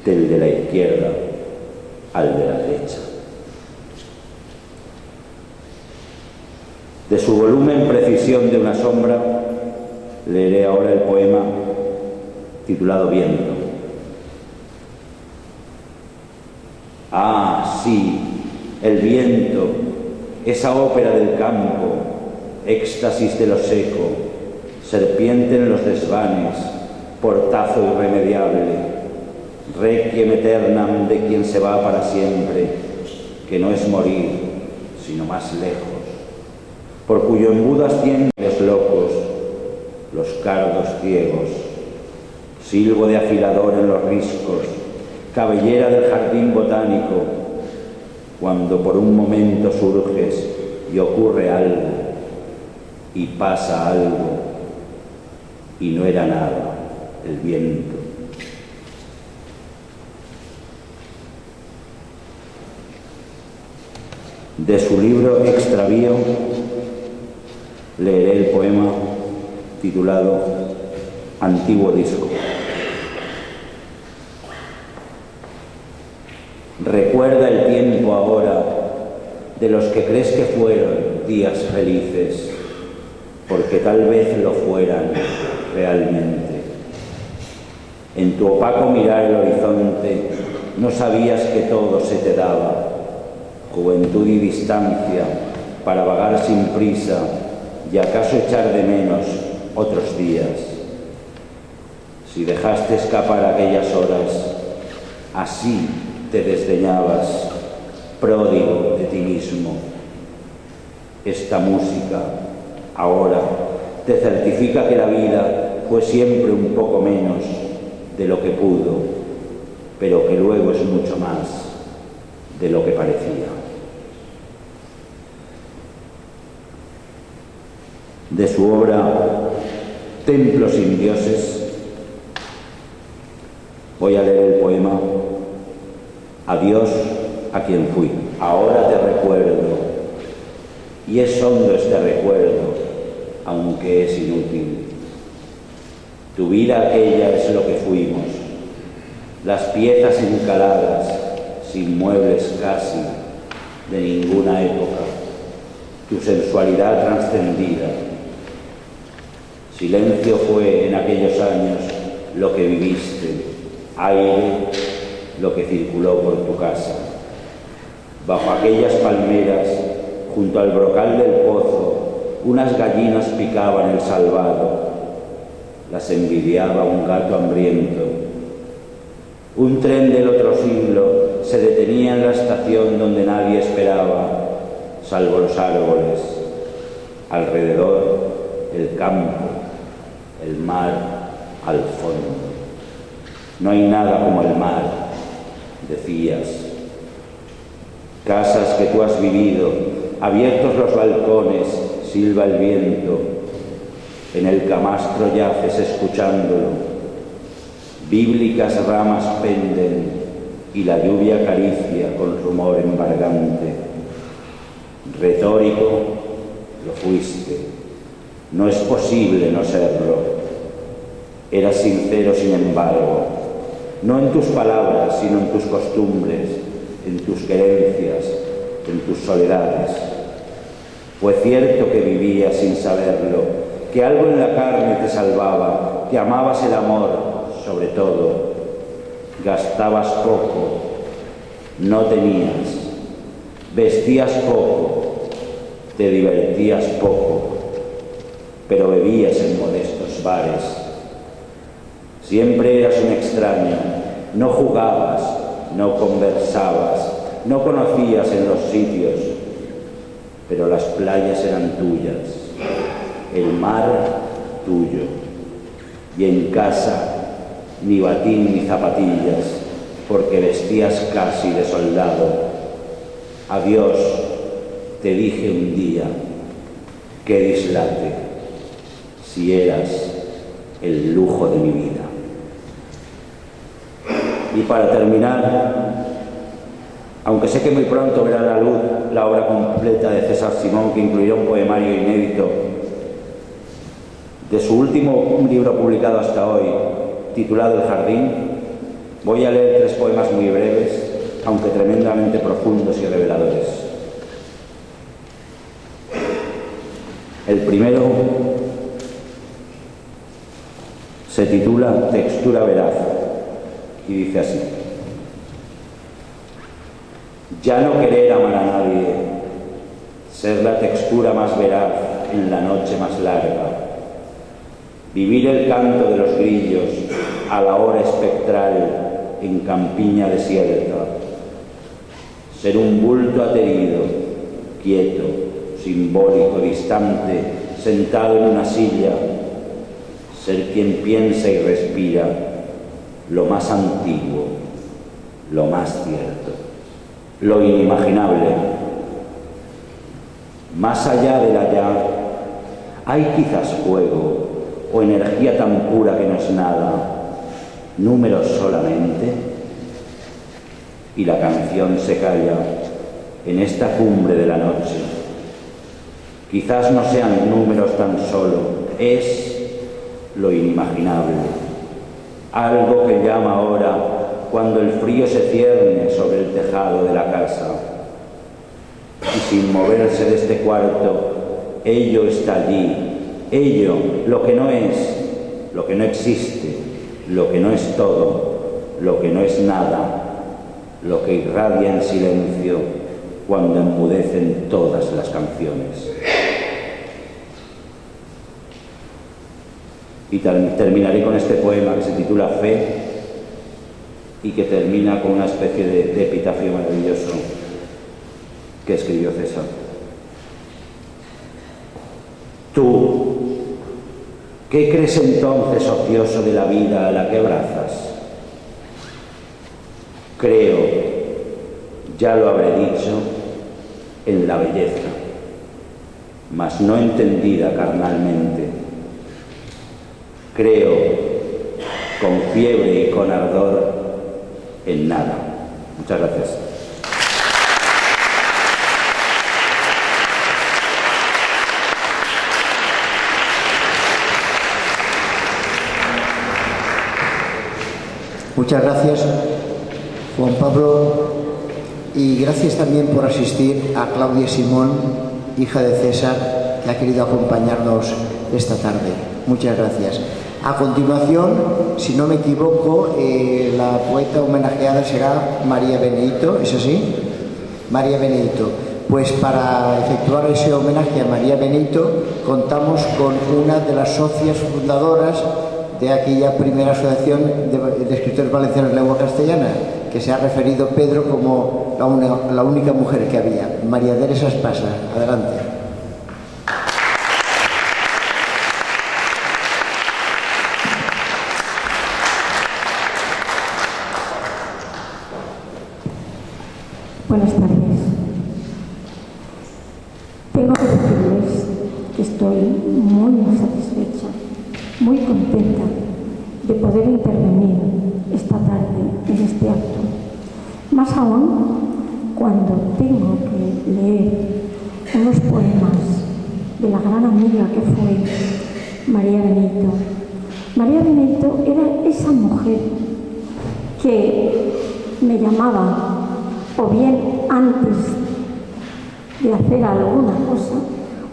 del de la izquierda al de la derecha. De su volumen Precisión de una sombra, leeré ahora el poema titulado Viento. Ah, sí, el viento, esa ópera del campo, éxtasis de lo seco, serpiente en los desvanes, portazo irremediable, requiem aeternam de quien se va para siempre, que no es morir, sino más lejos, por cuyo embudo ascienden los locos, los cardos ciegos, silbo de afilador en los riscos, cabellera del jardín botánico, cuando por un momento surges y ocurre algo, y pasa algo, y no era nada, el viento. De su libro Extravío leeré el poema titulado Antiguo Disco. Recuerda el tiempo ahora de los que crees que fueron días felices, porque tal vez lo fueran realmente. En tu opaco mirar el horizonte no sabías que todo se te daba, juventud y distancia para vagar sin prisa y acaso echar de menos otros días. Si dejaste escapar aquellas horas, así te desdeñabas, pródigo de ti mismo. Esta música, ahora, te certifica que la vida fue siempre un poco menos de lo que pudo, pero que luego es mucho más de lo que parecía. De su obra Templos sin dioses, voy a leer el poema Adiós a quien fui. Ahora te recuerdo, y es hondo este recuerdo, aunque es inútil. Tu vida aquella es lo que fuimos, las piezas encaladas, sin muebles casi, de ninguna época, tu sensualidad trascendida. Silencio fue en aquellos años lo que viviste, aire lo que circuló por tu casa. Bajo aquellas palmeras, junto al brocal del pozo, unas gallinas picaban el salvado. Las envidiaba un gato hambriento. Un tren del otro siglo se detenía en la estación donde nadie esperaba, salvo los árboles. Alrededor, el campo, el mar al fondo. No hay nada como el mar, decías. Casas que tú has vivido, abiertos los balcones, silba el viento. En el camastro yaces escuchándolo. Bíblicas ramas penden y la lluvia acaricia con rumor embargante. Retórico, lo fuiste. No es posible no serlo. Eras sincero, sin embargo, no en tus palabras, sino en tus costumbres, en tus querencias, en tus soledades. Fue cierto que vivías sin saberlo, que algo en la carne te salvaba, que amabas el amor, sobre todo. Gastabas poco, no tenías, vestías poco, te divertías poco, pero bebías en modestos bares. Siempre eras un extraño, no jugabas, no conversabas, no conocías en los sitios, pero las playas eran tuyas, el mar tuyo, y en casa ni batín ni zapatillas, porque vestías casi de soldado. Adiós, te dije un día, qué dislate, si eras el lujo de mi vida. Y para terminar, aunque sé que muy pronto verá la luz la obra completa de César Simón, que incluirá un poemario inédito de su último libro publicado hasta hoy, titulado El Jardín, voy a leer 3 poemas muy breves, aunque tremendamente profundos y reveladores. El primero se titula Textura veraz y dice así: ya no querer amar a nadie, ser la textura más veraz en la noche más larga, vivir el canto de los grillos a la hora espectral en campiña desierta, ser un bulto aterido, quieto, simbólico, distante, sentado en una silla, ser quien piensa y respira, lo más antiguo, lo más cierto, lo inimaginable. Más allá del allá, hay quizás fuego o energía tan pura que no es nada, números solamente. Y la canción se calla en esta cumbre de la noche. Quizás no sean números tan solo, es lo inimaginable, algo que llama ahora cuando el frío se cierne sobre el tejado de la casa. Y sin moverse de este cuarto, ello está allí, ello, lo que no es, lo que no existe, lo que no es todo, lo que no es nada, lo que irradia en silencio cuando enmudecen todas las canciones. Y terminaré con este poema que se titula Fe y que termina con una especie de epitafio maravilloso que escribió César. Tú, ¿qué crees entonces, ocioso de la vida a la que abrazas? Creo, ya lo habré dicho, en la belleza, mas no entendida carnalmente. Creo, con fiebre y con ardor, en nada. Muchas gracias. Muchas gracias, Juan Pablo, y gracias también por asistir a Claudia Simón, hija de César, que ha querido acompañarnos esta tarde. Muchas gracias. A continuación, si no me equivoco, la poeta homenajeada será María Benedito, ¿es así? María Benedito. Pues para efectuar ese homenaje a María Benedito contamos con una de las socias fundadoras de aquella primera asociación de escritores valencianos en lengua castellana, que se ha referido Pedro como la única mujer que había, María Teresa Espasa. Adelante. Buenas tardes. Tengo que decirles que estoy muy satisfecha, muy contenta de poder intervenir esta tarde en este acto. Más aún cuando tengo que leer unos poemas de la gran amiga que fue María Benedito. María Benedito era esa mujer que me llamaba o bien antes de hacer alguna cosa,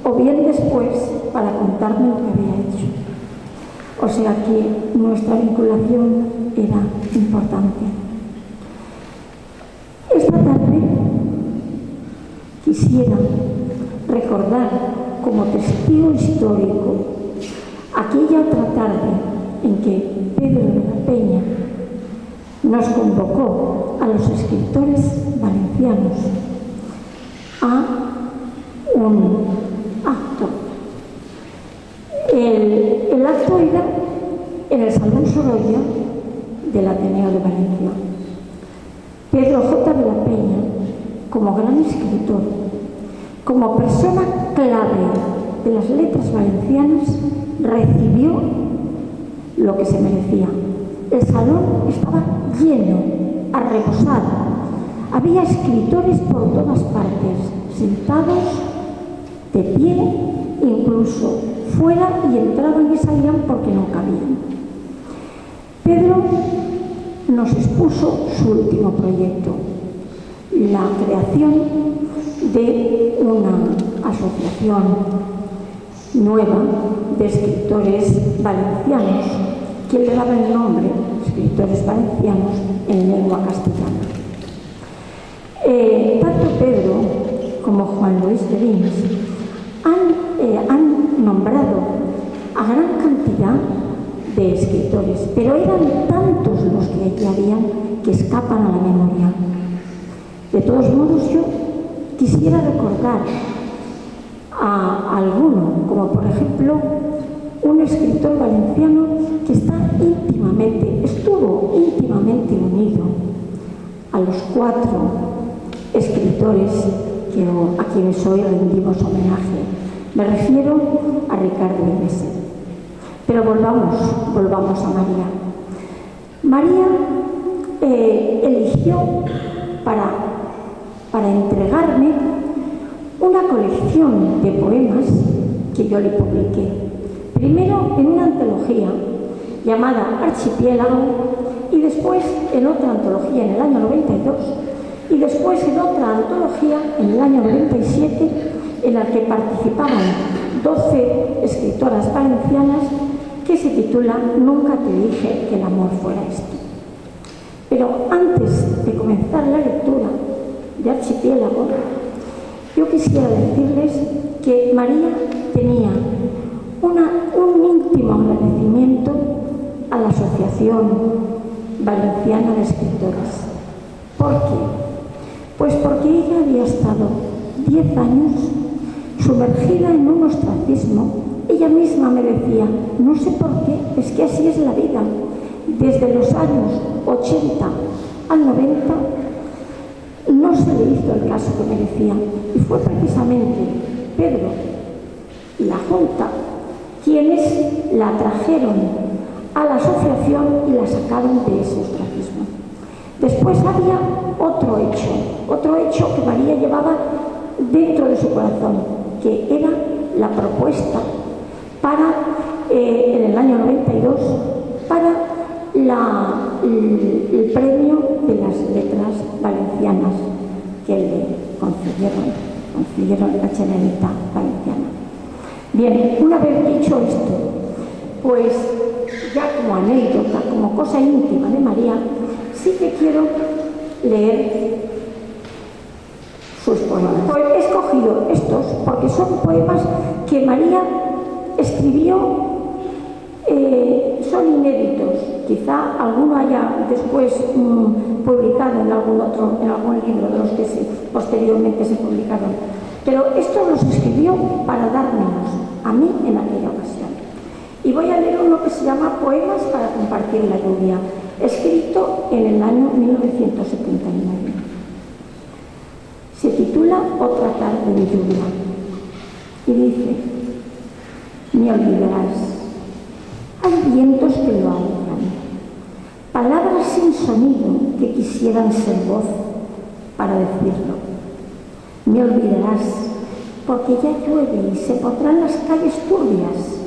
o bien después para contarme lo que había hecho. O sea que nuestra vinculación era importante. Esta tarde quisiera recordar como testigo histórico aquella otra tarde en que Pedro de la Peña nos convocó a los escritores valencianos a un acto. El acto era en el Salón Sorolla del Ateneo de Valencia. Pedro J. de la Peña, como gran escritor, como persona clave de las letras valencianas, recibió lo que se merecía. El salón estaba lleno, a rebosar. Había escritores por todas partes, sentados, de pie, incluso fuera, y entraban y salían porque no cabían. Pedro nos expuso su último proyecto, la creación de una asociación nueva de escritores valencianos, que le daba el nombre Escritores Valencianos en lengua castellana. Tanto Pedro como Juan Luis de Lins han nombrado a gran cantidad de escritores, pero eran tantos los que allí habían que escapan a la memoria. De todos modos, yo quisiera recordar a alguno, como por ejemplo un escritor valenciano que estuvo íntimamente unido a los 4 escritores a quienes hoy rendimos homenaje. Me refiero a Ricardo Iglesias. Pero volvamos a María. María eligió para entregarme una colección de poemas que yo le publiqué. Primero en una antología llamada Archipiélago, y después en otra antología en el año 92, y después en otra antología en el año 97, en la que participaban 12 escritoras valencianas, que se titula Nunca te dije que el amor fuera esto. Pero antes de comenzar la lectura de Archipiélago, yo quisiera decirles que María tenía un íntimo agradecimiento a la Asociación Valenciana de Escritoras. ¿Por qué? Pues porque ella había estado 10 años sumergida en un ostracismo. Ella misma me decía, no sé por qué, es que así es la vida. Desde los años 80 al 90 no se le hizo el caso que merecía, y fue precisamente Pedro y la Junta quienes la trajeron a la asociación y la sacaron de ese ostracismo. Después había otro hecho que María llevaba dentro de su corazón, que era la propuesta para, en el año 92, para el premio de las letras valencianas que le concedieron la Generalitat Valenciana. Bien, una vez dicho esto, pues ya como anécdota, como cosa íntima de María, sí que quiero leer sus poemas. Pues he escogido estos porque son poemas que María escribió, son inéditos. Quizá alguno haya después publicado en algún libro de los que posteriormente se publicaron. Pero estos los escribió para dármelos a mí en aquella ocasión. Y voy a leer uno que se llama Poemas para compartir la lluvia, escrito en el año 1979. Se titula Otra tarde de lluvia y dice: me olvidarás. Hay vientos que lo ahogan, palabras sin sonido que quisieran ser voz para decirlo. Me olvidarás porque ya llueve y se podrán las calles turbias,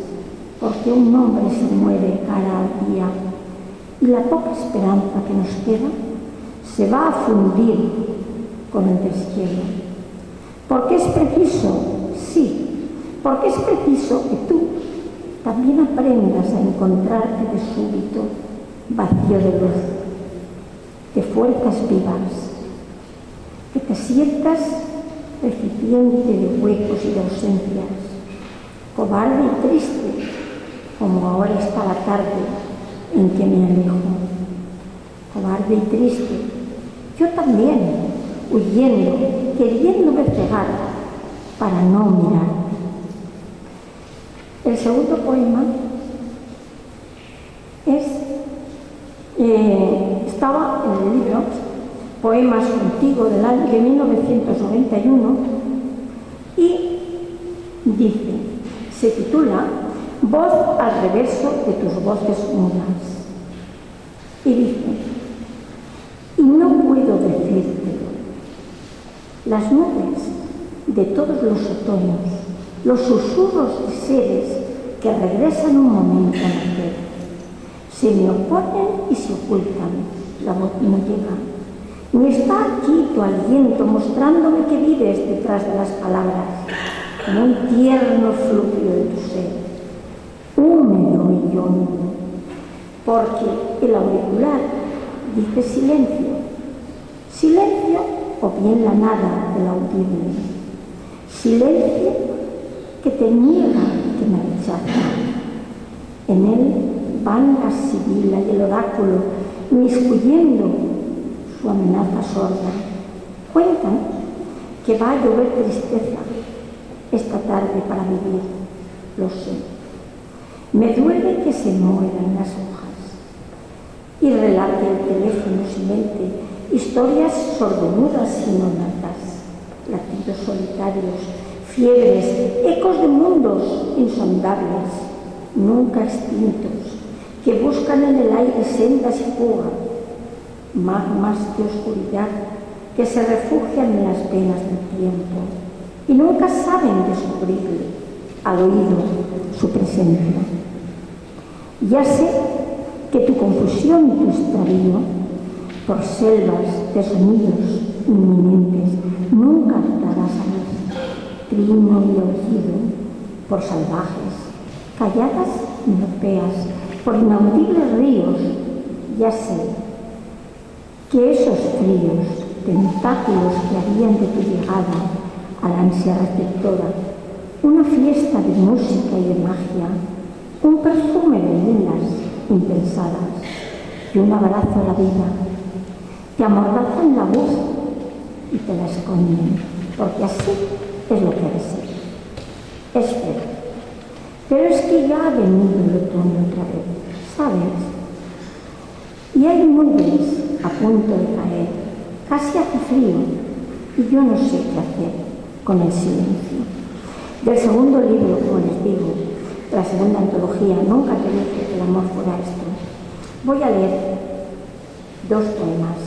porque un hombre se muere cara al día y la poca esperanza que nos queda se va a fundir con el deshielo. Porque es preciso, sí, porque es preciso que tú también aprendas a encontrarte de súbito vacío de luz, de fuerzas vivas, que te sientas recipiente de huecos y de ausencias, cobarde y triste, como ahora está la tarde en que me alejo. Cobarde y triste, yo también, huyendo, queriéndome cegar para no mirar. El segundo poema estaba en el libro Poemas Contigo del año de 1991 y dice, se titula Voz al reverso de tus voces mudas. Y dice, y no puedo decírtelo, las nubes de todos los otoños, los susurros de seres que regresan un momento a nacer, se me oponen y se ocultan, la voz no llega. Ni está aquí tu aliento mostrándome que vives detrás de las palabras, como un tierno fluvio de tu ser, húmedo y húmedo, porque el auricular dice silencio, silencio o bien la nada del audible, silencio que te niega y que me rechaza. En él van la sibila y el oráculo, inmiscuyendo su amenaza sorda. Cuentan que va a llover tristeza esta tarde para vivir, lo sé. Me duele que se mueran las hojas y relate el teléfono silente historias sordomudas y no natas. latidos solitarios, fiebres, ecos de mundos insondables, nunca extintos, que buscan en el aire sendas y fuga, magmas de oscuridad que se refugian en las venas del tiempo y nunca saben descubrirle al oído su presencia. Ya sé que tu confusión y tu extravío por selvas de sonidos inminentes nunca darás a mí, trino y oído por salvajes, calladas y europeas, por inaudibles ríos. Ya sé que esos fríos tentáculos que harían de tu llegada a la ansia receptora una fiesta de música y de magia, un perfume de lilas impensadas y un abrazo a la vida, te amordazan la voz y te la esconden, porque así es lo que ha de ser. Espera, pero es que ya ha venido el otoño otra vez, ¿sabes? Y hay nubes a punto de caer, casi hace frío, y yo no sé qué hacer con el silencio. Del segundo libro, como les digo, la segunda antología, nunca te dije que el amor fuera esto. Voy a leer 2 poemas.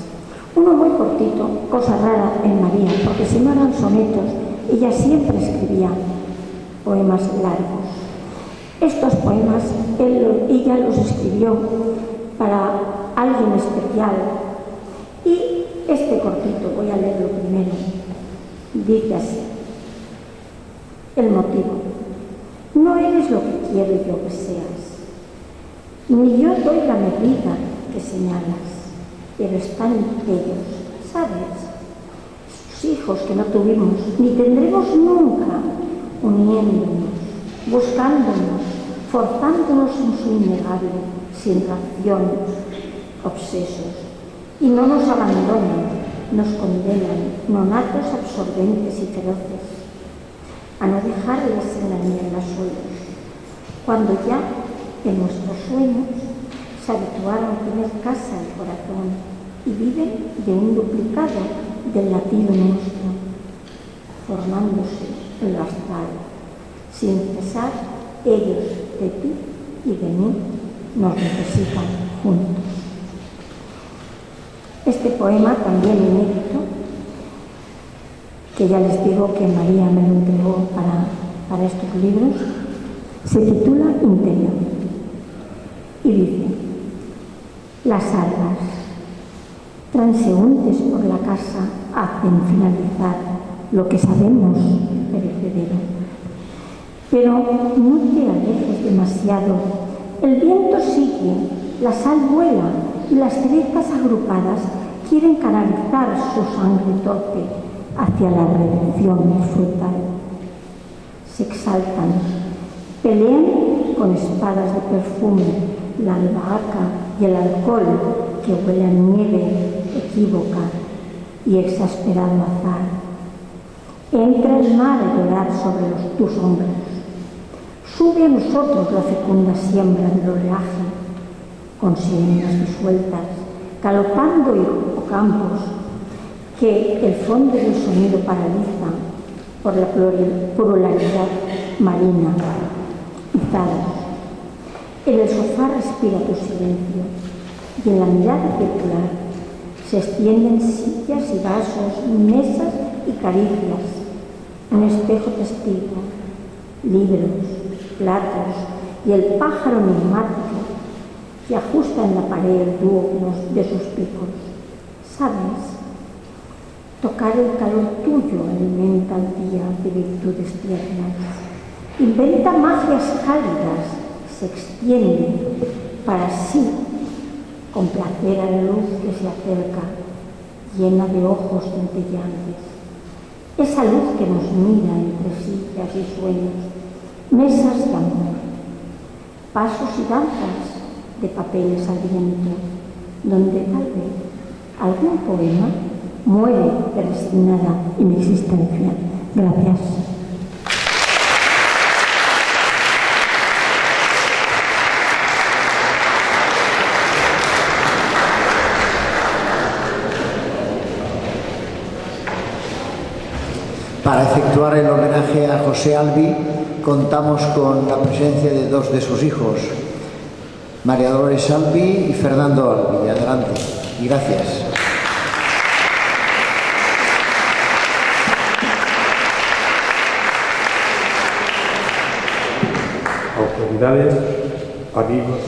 Uno muy cortito, cosa rara en María, porque si no eran sonetos, ella siempre escribía poemas largos. Estos poemas ella los escribió para alguien especial. Y este cortito, voy a leerlo primero, dice así: el motivo. No eres lo que quiero yo que seas, ni yo doy la medida que señalas, pero están ellos, ¿sabes? Sus hijos que no tuvimos, ni tendremos nunca, uniéndonos, buscándonos, forzándonos en su innegable, sin ración, obsesos. Y no nos abandonan, nos condenan, nonatos absorbentes y feroces, a no dejarles en la niebla solos, cuando ya en nuestros sueños se habituaron a tener casa el corazón y viven de un duplicado del latido nuestro, formándose en lo astral. Sin cesar, ellos de ti y de mí nos necesitan juntos. Este poema, también inédito, que ya les digo que María me lo entregó para estos libros, se titula Interior y dice: las algas, transeúntes por la casa, hacen finalizar lo que sabemos perecedero. Pero no te alejes demasiado, el viento sigue, la sal vuela y las cerezas agrupadas quieren canalizar su sangre torpe hacia la redención frutal. Se exaltan, pelean con espadas de perfume, la albahaca y el alcohol que huele a nieve equívoca y exasperado azar. Entra el mar a llorar sobre tus hombros. Sube a nosotros la fecunda siembra del oleaje, con sirenas disueltas, galopando hipocampos que el fondo del sonido paraliza por la pluralidad marina. Izados. En el sofá respira tu silencio y en la mirada circular se extienden sillas y vasos, mesas y caricias, un espejo testigo, libros, platos y el pájaro neumático que ajusta en la pared el dúo de sus picos. ¿Sabes? Tocar el calor tuyo alimenta al día de virtudes tiernas, inventa magias cálidas, se extiende para sí complacer a la luz que se acerca, llena de ojos centelleantes. Esa luz que nos mira entre sillas y sueños, mesas de amor, pasos y danzas de papeles al viento, donde tal vez algún poema muere de resignada inexistencia. Gracias. Para efectuar el homenaje a José Albi, contamos con la presencia de dos de sus hijos, María Dolores Albi y Fernando Albi. Adelante y gracias. Autoridades, amigos,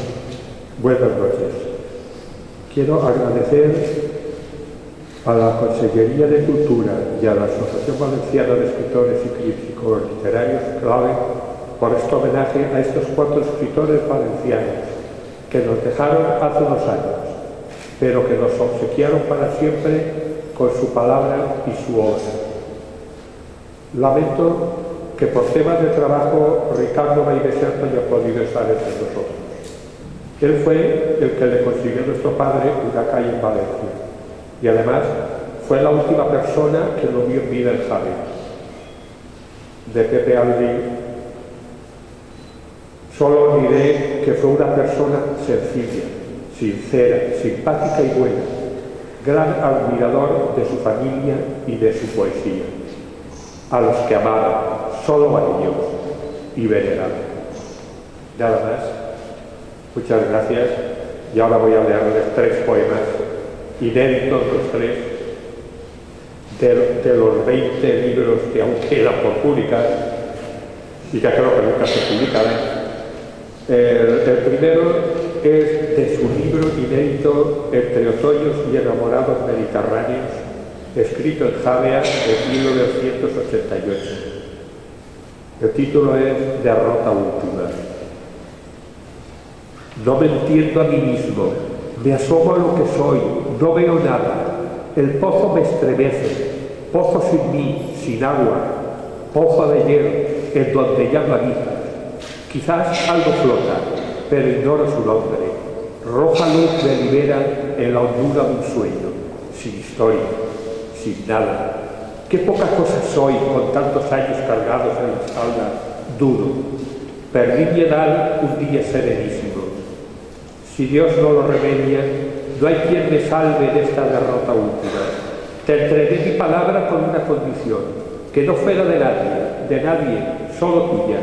buenas noches. Quiero agradecer a la Consellería de Cultura y a la Asociación Valenciana de Escritores y Críticos Literarios CLAVE por este homenaje a estos 4 escritores valencianos que nos dejaron hace unos años, pero que nos obsequiaron para siempre con su palabra y su obra. Lamento que por temas de trabajo Ricardo Baiveser no haya podido estar entre nosotros. Él fue el que le consiguió a nuestro padre una calle en Valencia y además fue la última persona que lo vio en vida en Jaén. De Pepe Albi solo diré que fue una persona sencilla, sincera, simpática y buena, gran admirador de su familia y de su poesía, a los que amaba, solo a ellos, y veneraba. Nada más. Muchas gracias. Y ahora voy a leerles 3 poemas, inéditos los 3, de los 20 libros que aún quedan por publicar, y que creo que nunca se publicarán. El primero es de su libro inédito Entre otoños y enamorados mediterráneos, escrito en Javea en 1988. El título es Derrota última. No me entiendo a mí mismo, me asomo a lo que soy, no veo nada. El pozo me estremece, pozo sin mí, sin agua, pozo de hielo, en donde ya no habita. Quizás algo flota, pero ignoro su nombre. Roja luz me libera en la hondura de un sueño, sin historia, sin nada. Qué poca cosa soy con tantos años cargados en la espalda, duro. Perdí mi edad un día serenísimo. Si Dios no lo remedia, no hay quien me salve de esta derrota última. Te entregué mi palabra con una condición, que no fuera de nadie, solo tuya,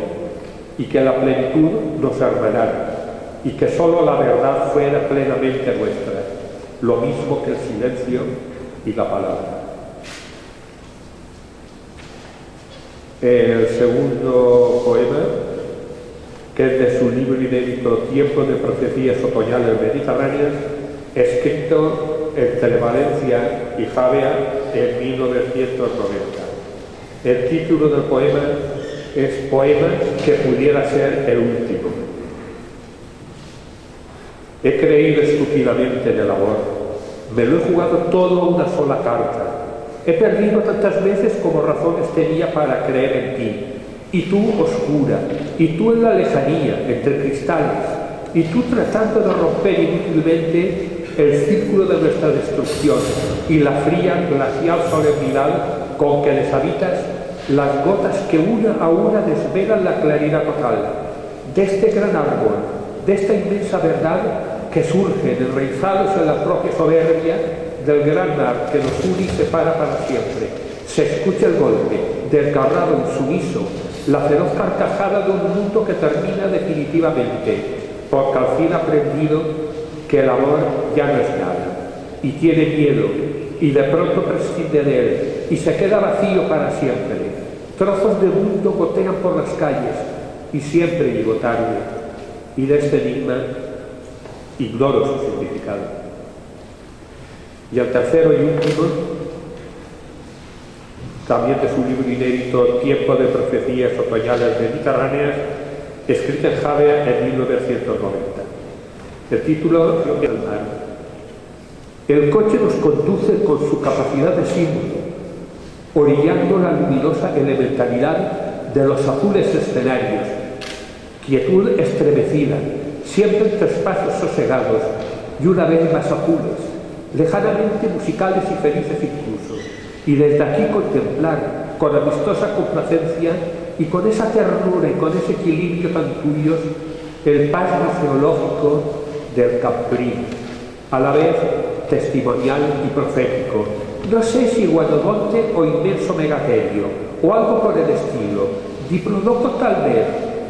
y que la plenitud nos hermanara, y que solo la verdad fuera plenamente nuestra, lo mismo que el silencio y la palabra. El segundo poema, que es de su libro inédito Tiempo de profecías otoñales mediterráneas, escrito entre Valencia y Javea en 1990. El título del poema es Poema que pudiera ser el último. He creído estúpidamente en el amor. Me lo he jugado todo a una sola carta. He perdido tantas veces como razones tenía para creer en ti. Y tú oscura, y tú en la lejanía, entre cristales, y tú tratando de romper inútilmente el círculo de nuestra destrucción y la fría, glacial solemnidad con que deshabitas las gotas que una a una desvelan la claridad total de este gran árbol, de esta inmensa verdad que surge enraizados en la propia soberbia del gran mar que nos une y separa para siempre. Se escucha el golpe, desgarrado, insumiso, la feroz carcajada de un mundo que termina definitivamente, porque al fin ha aprendido que el amor ya no es nada, y tiene miedo, y de pronto prescinde de él, y se queda vacío para siempre. Trozos de mundo gotean por las calles, y siempre llego tarde, y de este enigma ignoro su significado. Y el tercero y último, también de su libro inédito Tiempo de profecías otoñales mediterráneas, escrito en Javea en 1990. El título es El mar. El coche nos conduce con su capacidad de símbolo, orillando la luminosa elementalidad de los azules escenarios, quietud estremecida, siempre entre espacios sosegados y una vez más azules, lejanamente musicales y felices incluso, y desde aquí contemplar con amistosa complacencia y con esa ternura y con ese equilibrio tan tuyos el pasmo geológico del Camprino, a la vez testimonial y profético, No sé si Guadodonte o inmenso megaterio, o algo por el estilo, diplodocus tal vez,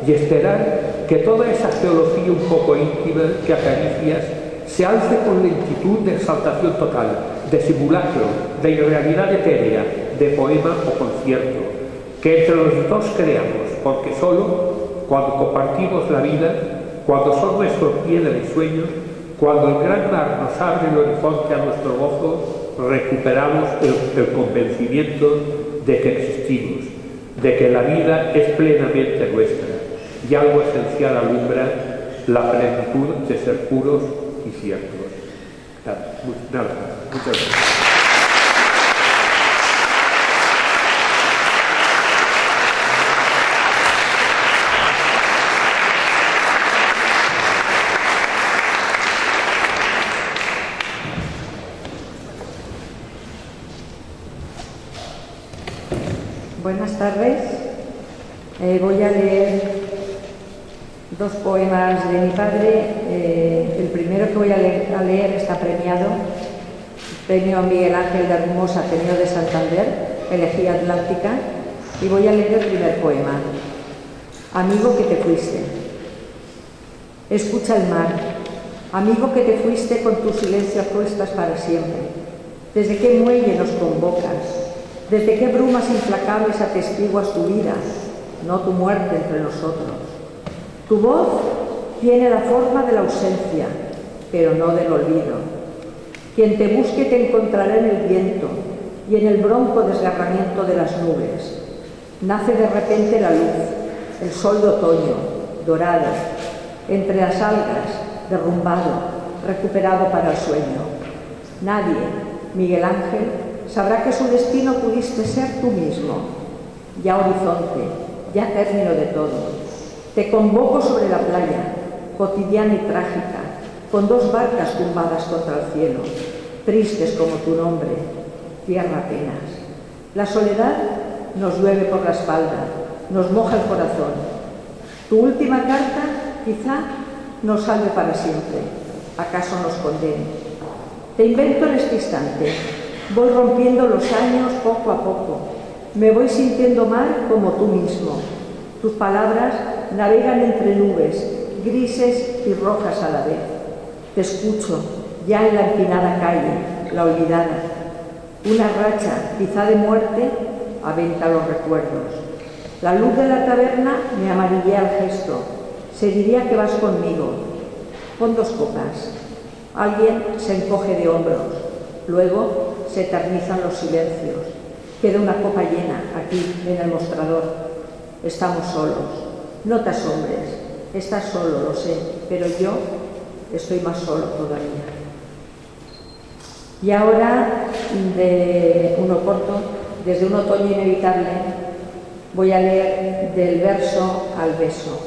y esperar que toda esa geología un poco íntima que acaricias se alce con lentitud de exaltación total, de simulacro, de irrealidad etérea, de poema o concierto, que entre los dos creamos, porque solo cuando compartimos la vida, cuando son nuestros pieles y sueños, cuando el gran mar nos abre el horizonte a nuestro gozo, recuperamos el convencimiento de que existimos, de que la vida es plenamente nuestra y algo esencial alumbra la plenitud de ser puros y ciertos. Nada, muchas gracias. Buenas tardes. Voy a leer dos poemas de mi padre. El primero que voy a leer está premiado. Premio Miguel Ángel de Hermosa, Ateneo de Santander, Elegía Atlántica. Y voy a leer el primer poema. Amigo que te fuiste. Escucha el mar. Amigo que te fuiste con tu silencio a cuestas para siempre. ¿Desde qué muelle nos convocas? ¿Desde qué brumas implacables atestiguas tu vida, no tu muerte entre nosotros? Tu voz tiene la forma de la ausencia, pero no del olvido. Quien te busque te encontrará en el viento y en el bronco desgarramiento de las nubes. Nace de repente la luz, el sol de otoño, dorado, entre las algas, derrumbado, recuperado para el sueño. Nadie, Miguel Ángel, sabrá que su destino pudiste ser tú mismo. Ya horizonte, ya término de todo. Te convoco sobre la playa, cotidiana y trágica, con dos barcas tumbadas contra el cielo, tristes como tu nombre, tierra apenas. La soledad nos llueve por la espalda, nos moja el corazón. Tu última carta quizá nos salve para siempre, acaso nos condene. Te invento en este instante. Voy rompiendo los años poco a poco. Me voy sintiendo mal como tú mismo. Tus palabras navegan entre nubes, grises y rojas a la vez. Te escucho, ya en la empinada calle, la olvidada. Una racha, quizá de muerte, aventa los recuerdos. La luz de la taberna me amarillea el gesto. Se diría que vas conmigo. Pon dos copas. Alguien se encoge de hombros. Luego se eternizan los silencios. Queda una copa llena aquí en el mostrador. Estamos solos. No te asombres. Estás solo, lo sé, pero yo estoy más solo todavía. Y ahora, de uno corto, desde un otoño inevitable, voy a leer del verso al beso.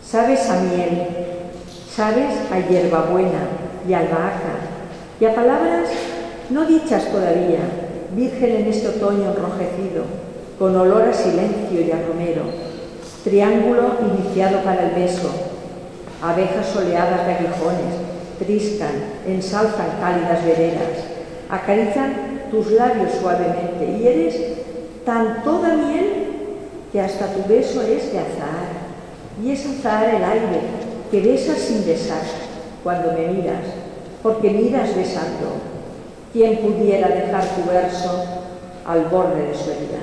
Sabes a miel, sabes a hierbabuena y albahaca, y a palabras no dichas todavía, virgen en este otoño enrojecido, con olor a silencio y a romero, triángulo iniciado para el beso, abejas soleadas de aguijones, triscan, ensalzan cálidas veredas, acarician tus labios suavemente, y eres tan toda miel que hasta tu beso es de azahar, y es azahar el aire que besas sin besar cuando me miras, porque miras besando. ¿Quién pudiera dejar tu verso al borde de su herida?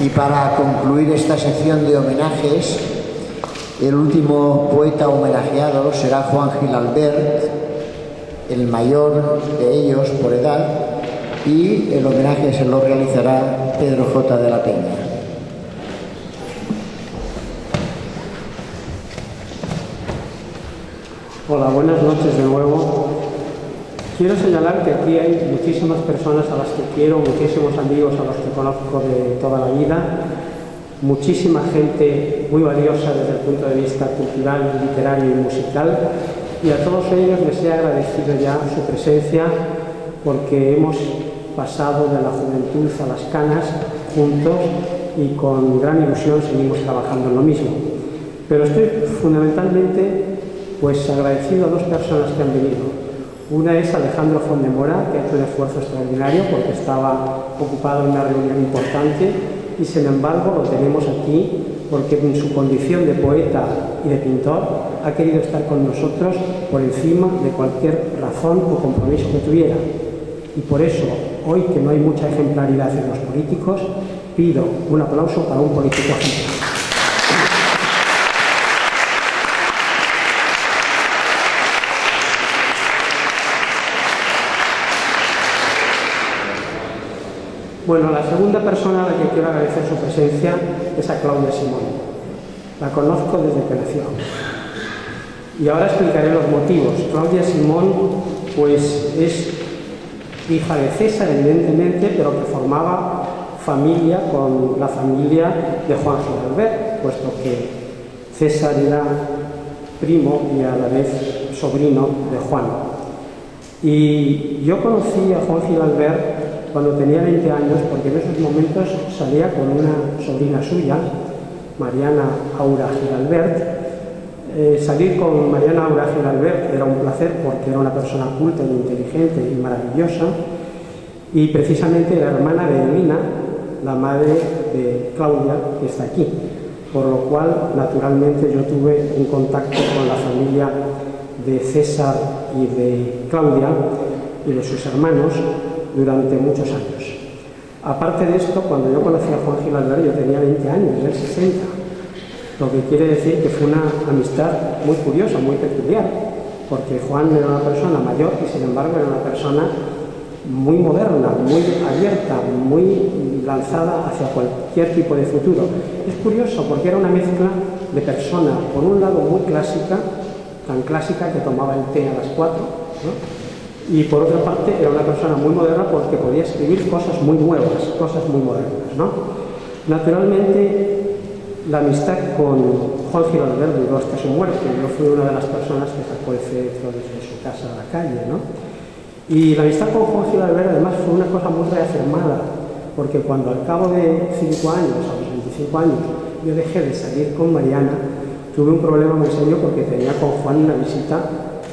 Y para concluir esta sección de homenajes, el último poeta homenajeado será Juan Gil Albert, el mayor de ellos por edad, y el homenaje se lo realizará Pedro J. de la Peña. Hola, buenas noches de nuevo. Quiero señalar que aquí hay muchísimas personas a las que quiero, muchísimos amigos a los que conozco de toda la vida, muchísima gente muy valiosa desde el punto de vista cultural, literario y musical, y a todos ellos les he agradecido ya su presencia porque hemos pasado de la juventud a las canas juntos y con gran ilusión seguimos trabajando en lo mismo. Pero estoy fundamentalmente pues agradecido a dos personas que han venido. Una es Alejandro Fondemora, que ha hecho un esfuerzo extraordinario porque estaba ocupado en una reunión importante y sin embargo lo tenemos aquí porque en su condición de poeta y de pintor ha querido estar con nosotros por encima de cualquier razón o compromiso que tuviera. Y por eso, hoy que no hay mucha ejemplaridad en los políticos, pido un aplauso para un político ejemplar. Bueno, la segunda persona a la que quiero agradecer su presencia es a Claudia Simón. La conozco desde que nació. Y ahora explicaré los motivos. Claudia Simón, pues, es hija de César, evidentemente, pero que formaba familia con la familia de Juan Giralbert, puesto que César era primo y a la vez sobrino de Juan. Y yo conocí a Juan Giralbert cuando tenía 20 años, porque en esos momentos salía con una sobrina suya, Mariana Aura Giralbert. Salir con Mariana Aura Giralbert era un placer porque era una persona culta y inteligente y maravillosa, y precisamente era hermana de Elina, la madre de Claudia, que está aquí, por lo cual naturalmente yo tuve un contacto con la familia de César y de Claudia y de sus hermanos durante muchos años. Aparte de esto, cuando yo conocí a Juan Giralbert yo tenía 20 años, él 60, lo que quiere decir que fue una amistad muy curiosa, muy peculiar, porque Juan era una persona mayor y sin embargo era una persona muy moderna, muy abierta, muy lanzada hacia cualquier tipo de futuro. Es curioso porque era una mezcla de persona, por un lado muy clásica, tan clásica que tomaba el té a las 4, ¿no? Y por otra parte era una persona muy moderna porque podía escribir cosas muy nuevas, cosas muy modernas, ¿no? Naturalmente, la amistad con Juan Giralbert duró hasta su muerte. Yo fui una de las personas que sacó el féretro desde su casa a la calle, ¿no? Y la amistad con Juan Giralbert además fue una cosa muy reafirmada, porque cuando al cabo de 5 años, a los 25 años, yo dejé de salir con Mariana, tuve un problema muy serio porque tenía con Juan una visita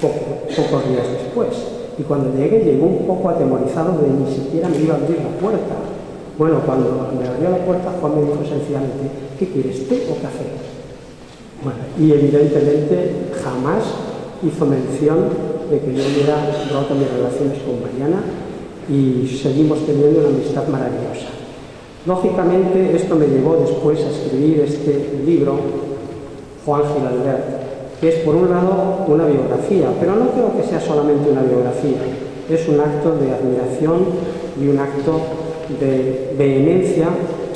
pocos días después. Y cuando llegué un poco atemorizado de ni siquiera me iba a abrir la puerta. Bueno, cuando me abrió la puerta, Juan me dijo sencillamente, ¿qué quieres, té o café? Bueno, y evidentemente jamás hizo mención de que yo hubiera roto mis relaciones con Mariana y seguimos teniendo una amistad maravillosa. Lógicamente, esto me llevó después a escribir este libro, Juan Giralbert, que es por un lado una biografía, pero no creo que sea solamente una biografía, es un acto de admiración y un acto de vehemencia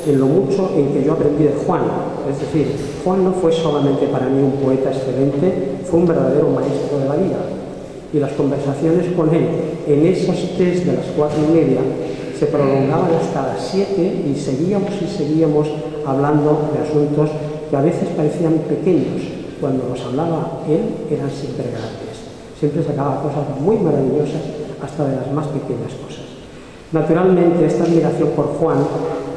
en lo mucho en que yo aprendí de Juan. Es decir, Juan no fue solamente para mí un poeta excelente, fue un verdadero maestro de la vida. Y las conversaciones con él en esos tés de las 4:30 se prolongaban hasta las 7 y seguíamos hablando de asuntos que a veces parecían pequeños. Cuando nos hablaba él, eran siempre grandes. Siempre sacaba cosas muy maravillosas, hasta de las más pequeñas cosas. Naturalmente, esta admiración por Juan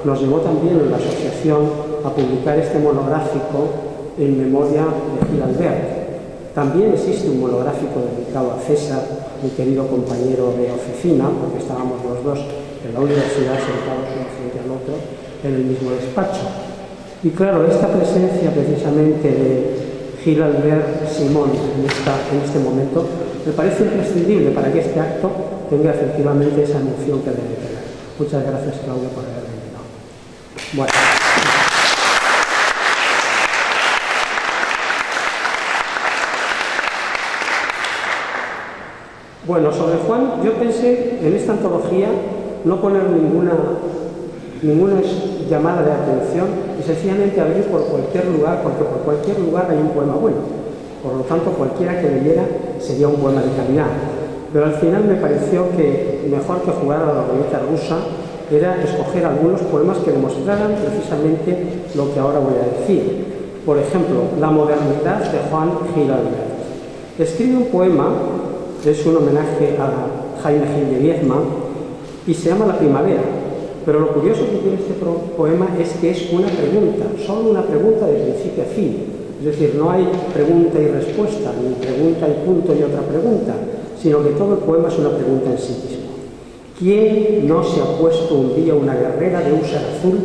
nos llevó también en la asociación a publicar este monográfico en memoria de Giralbert. También existe un monográfico dedicado a César, mi querido compañero de oficina, porque estábamos los dos en la universidad sentados uno frente al otro en el mismo despacho. Y claro, esta presencia precisamente de Giralbert Simón en este momento me parece imprescindible para que este acto tenga efectivamente esa emoción que debe tener. Muchas gracias, Claudia, por haber venido. Bueno. Bueno, sobre Juan, yo pensé en esta antología no poner ninguna llamada de atención y sencillamente abrir por cualquier lugar, porque por cualquier lugar hay un poema bueno. Por lo tanto, cualquiera que leyera sería un poema de calidad. Pero al final me pareció que mejor que jugar a la ruleta rusa era escoger algunos poemas que demostraran precisamente lo que ahora voy a decir. Por ejemplo, La modernidad de Juan Giralbert. Escribe un poema, es un homenaje a Jaime Gil de Viedma, y se llama La primavera. Pero lo curioso que tiene este poema es que es una pregunta, solo una pregunta de principio a fin. Es decir, no hay pregunta y respuesta, ni pregunta y punto y otra pregunta, sino que todo el poema es una pregunta en sí mismo. ¿Quién no se ha puesto un día una guerrera de húsar azul,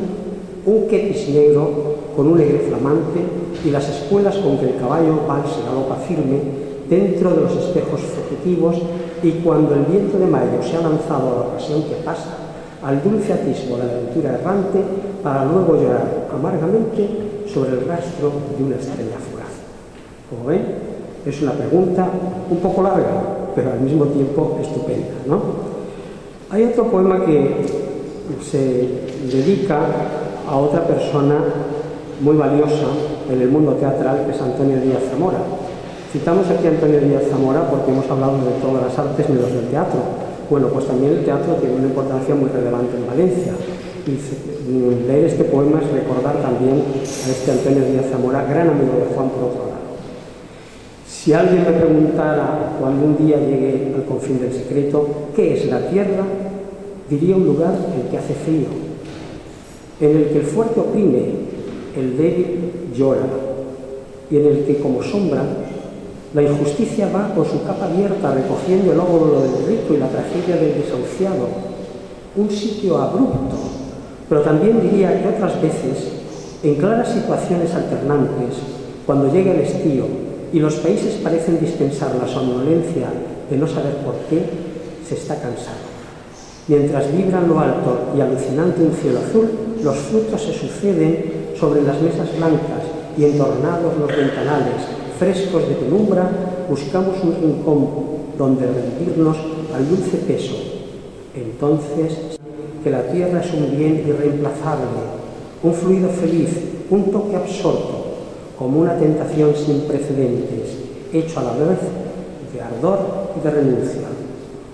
un kepis negro con un aire flamante y las espuelas con que el caballo se galopa firme dentro de los espejos fugitivos, y cuando el viento de mayo se ha lanzado a la ocasión que pasa, al dulce atisbo de la aventura errante, para luego llorar amargamente sobre el rastro de una estrella fugaz? Como ven, es una pregunta un poco larga, pero al mismo tiempo estupenda, ¿no? Hay otro poema que se dedica a otra persona muy valiosa en el mundo teatral, que es Antonio Díaz Zamora. Citamos aquí a Antonio Díaz Zamora porque hemos hablado de todas las artes menos del teatro. Bueno, pues también el teatro tiene una importancia muy relevante en Valencia. Y leer este poema es recordar también a este Antonio Díaz Zamora, gran amigo de Juan por otro lado. Si alguien me preguntara cuando un día llegue al confín del secreto, ¿qué es la tierra?, diría un lugar en el que hace frío, en el que el fuerte oprime, el débil llora, y en el que, como sombra, la injusticia va con su capa abierta recogiendo el óvulo del rico y la tragedia del desahuciado. Un sitio abrupto, pero también diría que otras veces, en claras situaciones alternantes, cuando llega el estío y los países parecen dispensar la somnolencia de no saber por qué, se está cansado. Mientras vibra en lo alto y alucinante un cielo azul, los frutos se suceden sobre las mesas blancas y entornados los ventanales, frescos de penumbra, buscamos un rincón donde rendirnos al dulce peso. Entonces, que la tierra es un bien irreemplazable, un fluido feliz, un toque absorto, como una tentación sin precedentes, hecho a la vez de ardor y de renuncia,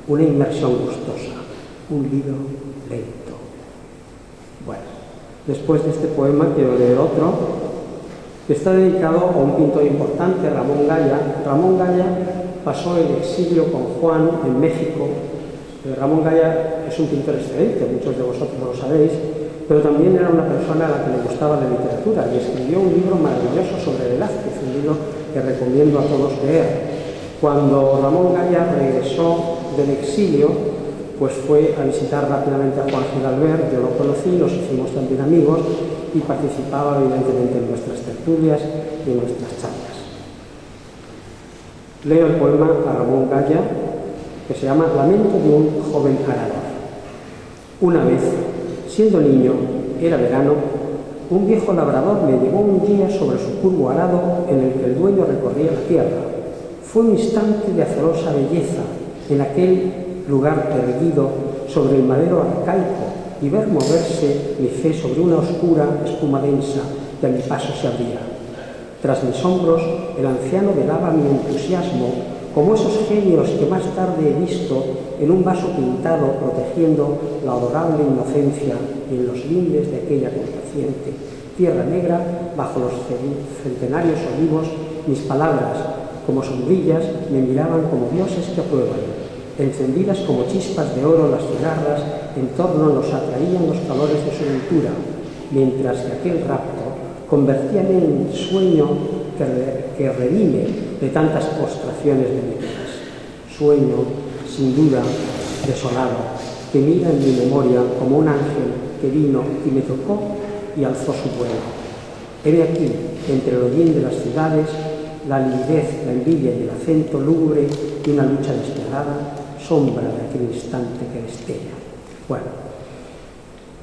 una inmersión gustosa, un lido lento. Bueno, después de este poema quiero leer otro, que está dedicado a un pintor importante, Ramón Gaya. Ramón Gaya pasó el exilio con Juan en México. Ramón Gaya es un pintor excelente, muchos de vosotros lo sabéis, pero también era una persona a la que le gustaba la literatura y escribió un libro maravilloso sobre Velázquez, un libro que recomiendo a todos leer. Cuando Ramón Gaya regresó del exilio, pues fue a visitar rápidamente a Juan Gil Albert. Yo lo conocí, nos hicimos también amigos y participaba evidentemente en nuestras tertulias y en nuestras charlas. Leo el poema a Ramón Gaya, que se llama Lamento de un joven arador. Una vez, siendo niño, era verano, un viejo labrador me llevó un día sobre su curvo arado en el que el dueño recorría la tierra. Fue un instante de azarosa belleza en aquel lugar erguido sobre el madero arcaico y ver moverse mi fe sobre una oscura espuma densa que a mi paso se abría. Tras mis hombros, el anciano velaba mi entusiasmo como esos genios que más tarde he visto en un vaso pintado protegiendo la adorable inocencia y en los lindes de aquella complaciente tierra negra bajo los centenarios olivos. Mis palabras, como sombrillas, me miraban como dioses que aprueban. Encendidas como chispas de oro las cigarras, en torno nos atraían los calores de su ventura, mientras que aquel rapto convertíame en sueño que redime de tantas postraciones venideras. Sueño, sin duda, desolado, que mira en mi memoria como un ángel que vino y me tocó y alzó su vuelo. Heme aquí, entre el hollín de las ciudades, la lividez, la envidia y el acento lúgubre de una lucha despiadada, sombra de aquel instante que destella.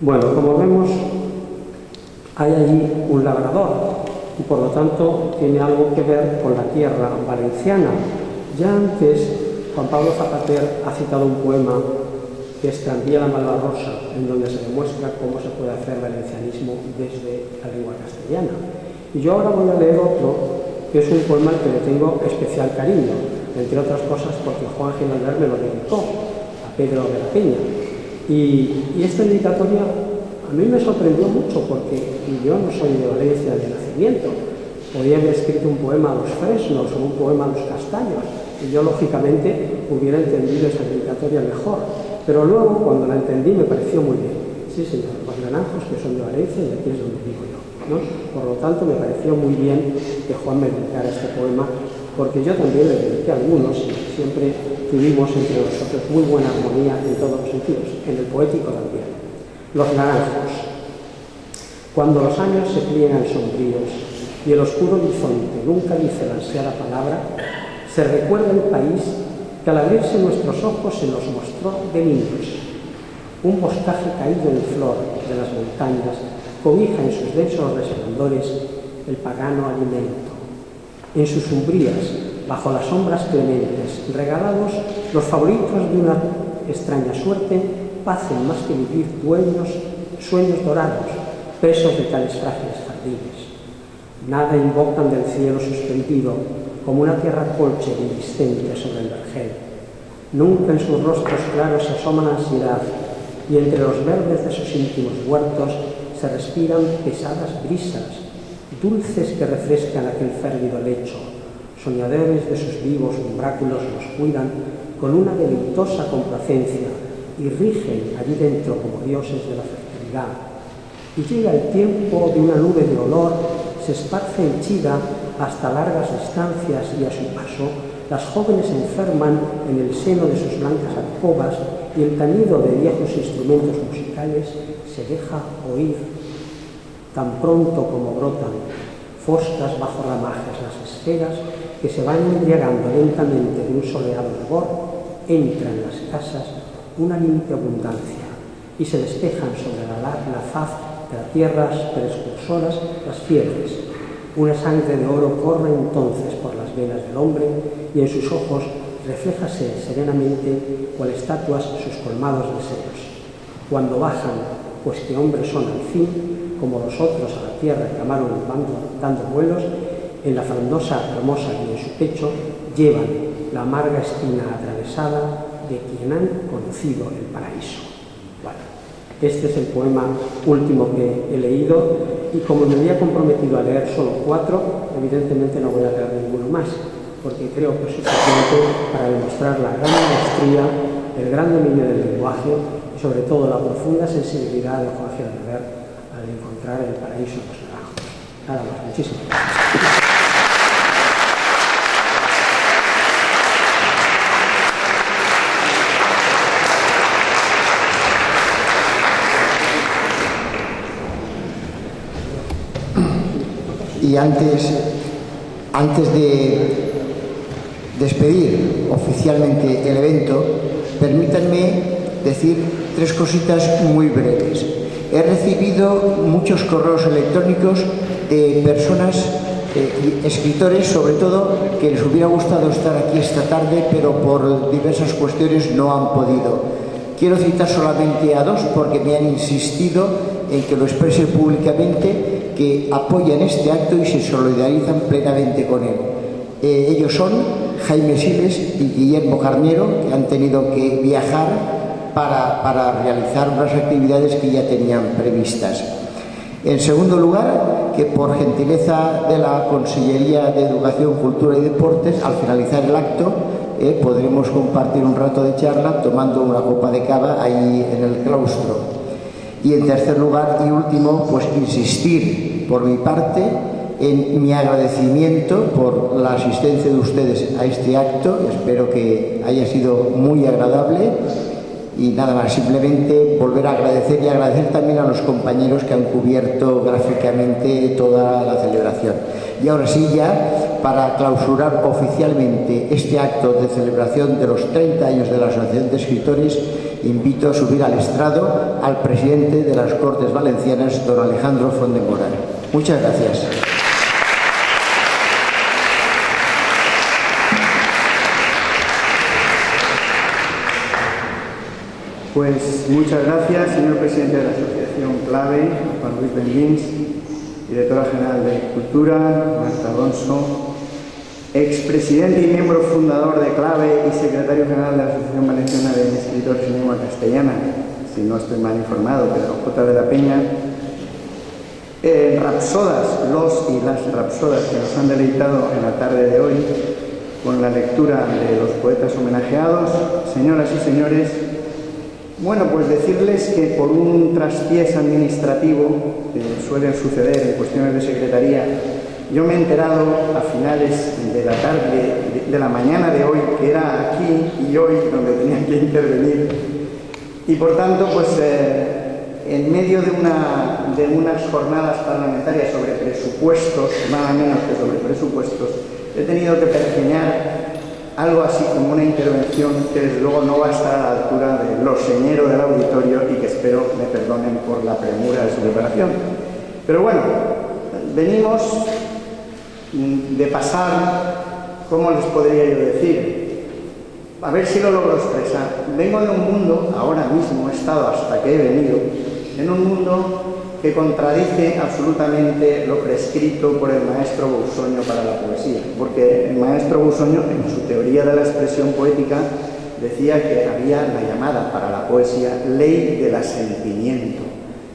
Bueno, como vemos, hay allí un labrador y por lo tanto tiene algo que ver con la tierra valenciana. Ya antes, Juan Pablo Zapater ha citado un poema que es Tranvía la Malvarrosa, en donde se demuestra cómo se puede hacer valencianismo desde la lengua castellana. Y yo ahora voy a leer otro, que es un poema al que le tengo especial cariño, entre otras cosas porque Juan Gil Albert me lo dedicó a Pedro de la Peña. Y esta dedicatoria a mí me sorprendió mucho porque yo no soy de Valencia de nacimiento, podía haber escrito un poema a los fresnos o un poema a los castaños, y yo lógicamente hubiera entendido esa dedicatoria mejor, pero luego cuando la entendí me pareció muy bien. Sí, señor, los naranjos que son de Valencia, y aquí es donde vivo yo, ¿no? Por lo tanto, me pareció muy bien que Juan me dedicara este poema, porque yo también le dediqué a algunos y siempre tuvimos entre nosotros muy buena armonía en todos los sentidos, en el poético también. Los naranjos. Cuando los años se pliegan sombríos y el oscuro horizonte nunca dice la ansiada palabra, se recuerda el país que al abrirse nuestros ojos se nos mostró de niños. Un boscaje caído en flor de las montañas cobija en sus densos resplandores el pagano alimento. En sus umbrías, bajo las sombras clementes, regalados los favoritos de una extraña suerte, pacen más que vivir sueños dorados, presos de tales frágiles jardines. Nada invocan del cielo suspendido, como una tierra colche indistinta sobre el vergel. Nunca en sus rostros claros se asoma la ansiedad, y entre los verdes de sus íntimos huertos se respiran pesadas brisas, dulces que refrescan aquel férvido lecho. Soñadores de sus vivos umbráculos los cuidan con una deleitosa complacencia y rigen allí dentro como dioses de la fertilidad. Y llega el tiempo de una nube de olor, se esparce henchida hasta largas distancias y a su paso las jóvenes se enferman en el seno de sus blancas alcobas y el tañido de viejos instrumentos musicales se deja oír tan pronto como brotan, foscas bajo ramajes las esferas que se van embriagando lentamente de un soleado hervor, entra en las casas una limpia abundancia y se despejan sobre la faz de las tierras precursores las fiebres. Una sangre de oro corre entonces por las venas del hombre y en sus ojos refléjase serenamente cual estatuas sus colmados deseos. Cuando bajan, pues que hombres son al fin, como los otros a la tierra que amaron dando vuelos, en la frondosa hermosa y en su pecho llevan la amarga espina atravesada de quien han conocido el paraíso. Bueno, este es el poema último que he leído y como me había comprometido a leer solo 4, evidentemente no voy a leer ninguno más, porque creo que es suficiente para demostrar la gran maestría, el gran dominio del lenguaje y sobre todo la profunda sensibilidad de Jorge Alvear al encontrar el paraíso en los naranjos. Nada más, muchísimas gracias. Y antes de despedir oficialmente el evento, permítanme decir 3 cositas muy breves. He recibido muchos correos electrónicos de personas, escritores sobre todo, que les hubiera gustado estar aquí esta tarde, pero por diversas cuestiones no han podido. Quiero citar solamente a 2 porque me han insistido en que lo exprese públicamente, que apoyan este acto y se solidarizan plenamente con él. Ellos son Jaime Siles y Guillermo Carniero, que han tenido que viajar para realizar unas actividades que ya tenían previstas. En segundo lugar, que por gentileza de la Consellería de Educación, Cultura y Deportes, al finalizar el acto, podremos compartir un rato de charla tomando una copa de cava ahí en el claustro. Y en tercer lugar y último, pues insistir por mi parte en mi agradecimiento por la asistencia de ustedes a este acto. Espero que haya sido muy agradable y nada más, simplemente volver a agradecer y agradecer también a los compañeros que han cubierto gráficamente toda la celebración. Y ahora sí, ya para clausurar oficialmente este acto de celebración de los 30 años de la Asociación de Escritores, invito a subir al estrado al presidente de las Cortes Valencianas, don Alejandro Font de Mora. Muchas gracias. Pues muchas gracias, señor presidente de la Asociación Clave, Juan Luis Benguins, directora general de Cultura, Marta Alonso, expresidente y miembro fundador de Clave y secretario general de la Asociación Valenciana de Escritores en Lengua Castellana, si no estoy mal informado, Pedro J. de la Peña, Rapsodas, los y las rapsodas que nos han deleitado en la tarde de hoy con la lectura de los poetas homenajeados, señoras y señores, bueno, pues decirles que por un traspiés administrativo que suele suceder en cuestiones de secretaría, yo me he enterado a finales de la tarde, de la mañana de hoy, que era aquí y hoy donde tenía que intervenir, y por tanto, pues en medio de unas jornadas parlamentarias sobre presupuestos, nada menos que sobre presupuestos, he tenido que pergeñar algo así como una intervención que desde luego no va a estar a la altura de lo señero del auditorio y que espero me perdonen por la premura de su preparación. Pero bueno, venimos de pasar, ¿cómo les podría yo decir? A ver si lo logro expresar. Vengo de un mundo, ahora mismo he estado hasta que he venido, en un mundo que contradice absolutamente lo prescrito por el maestro Bussoño para la poesía, porque el maestro Bussoño, en su teoría de la expresión poética, decía que había la llamada para la poesía ley del asentimiento,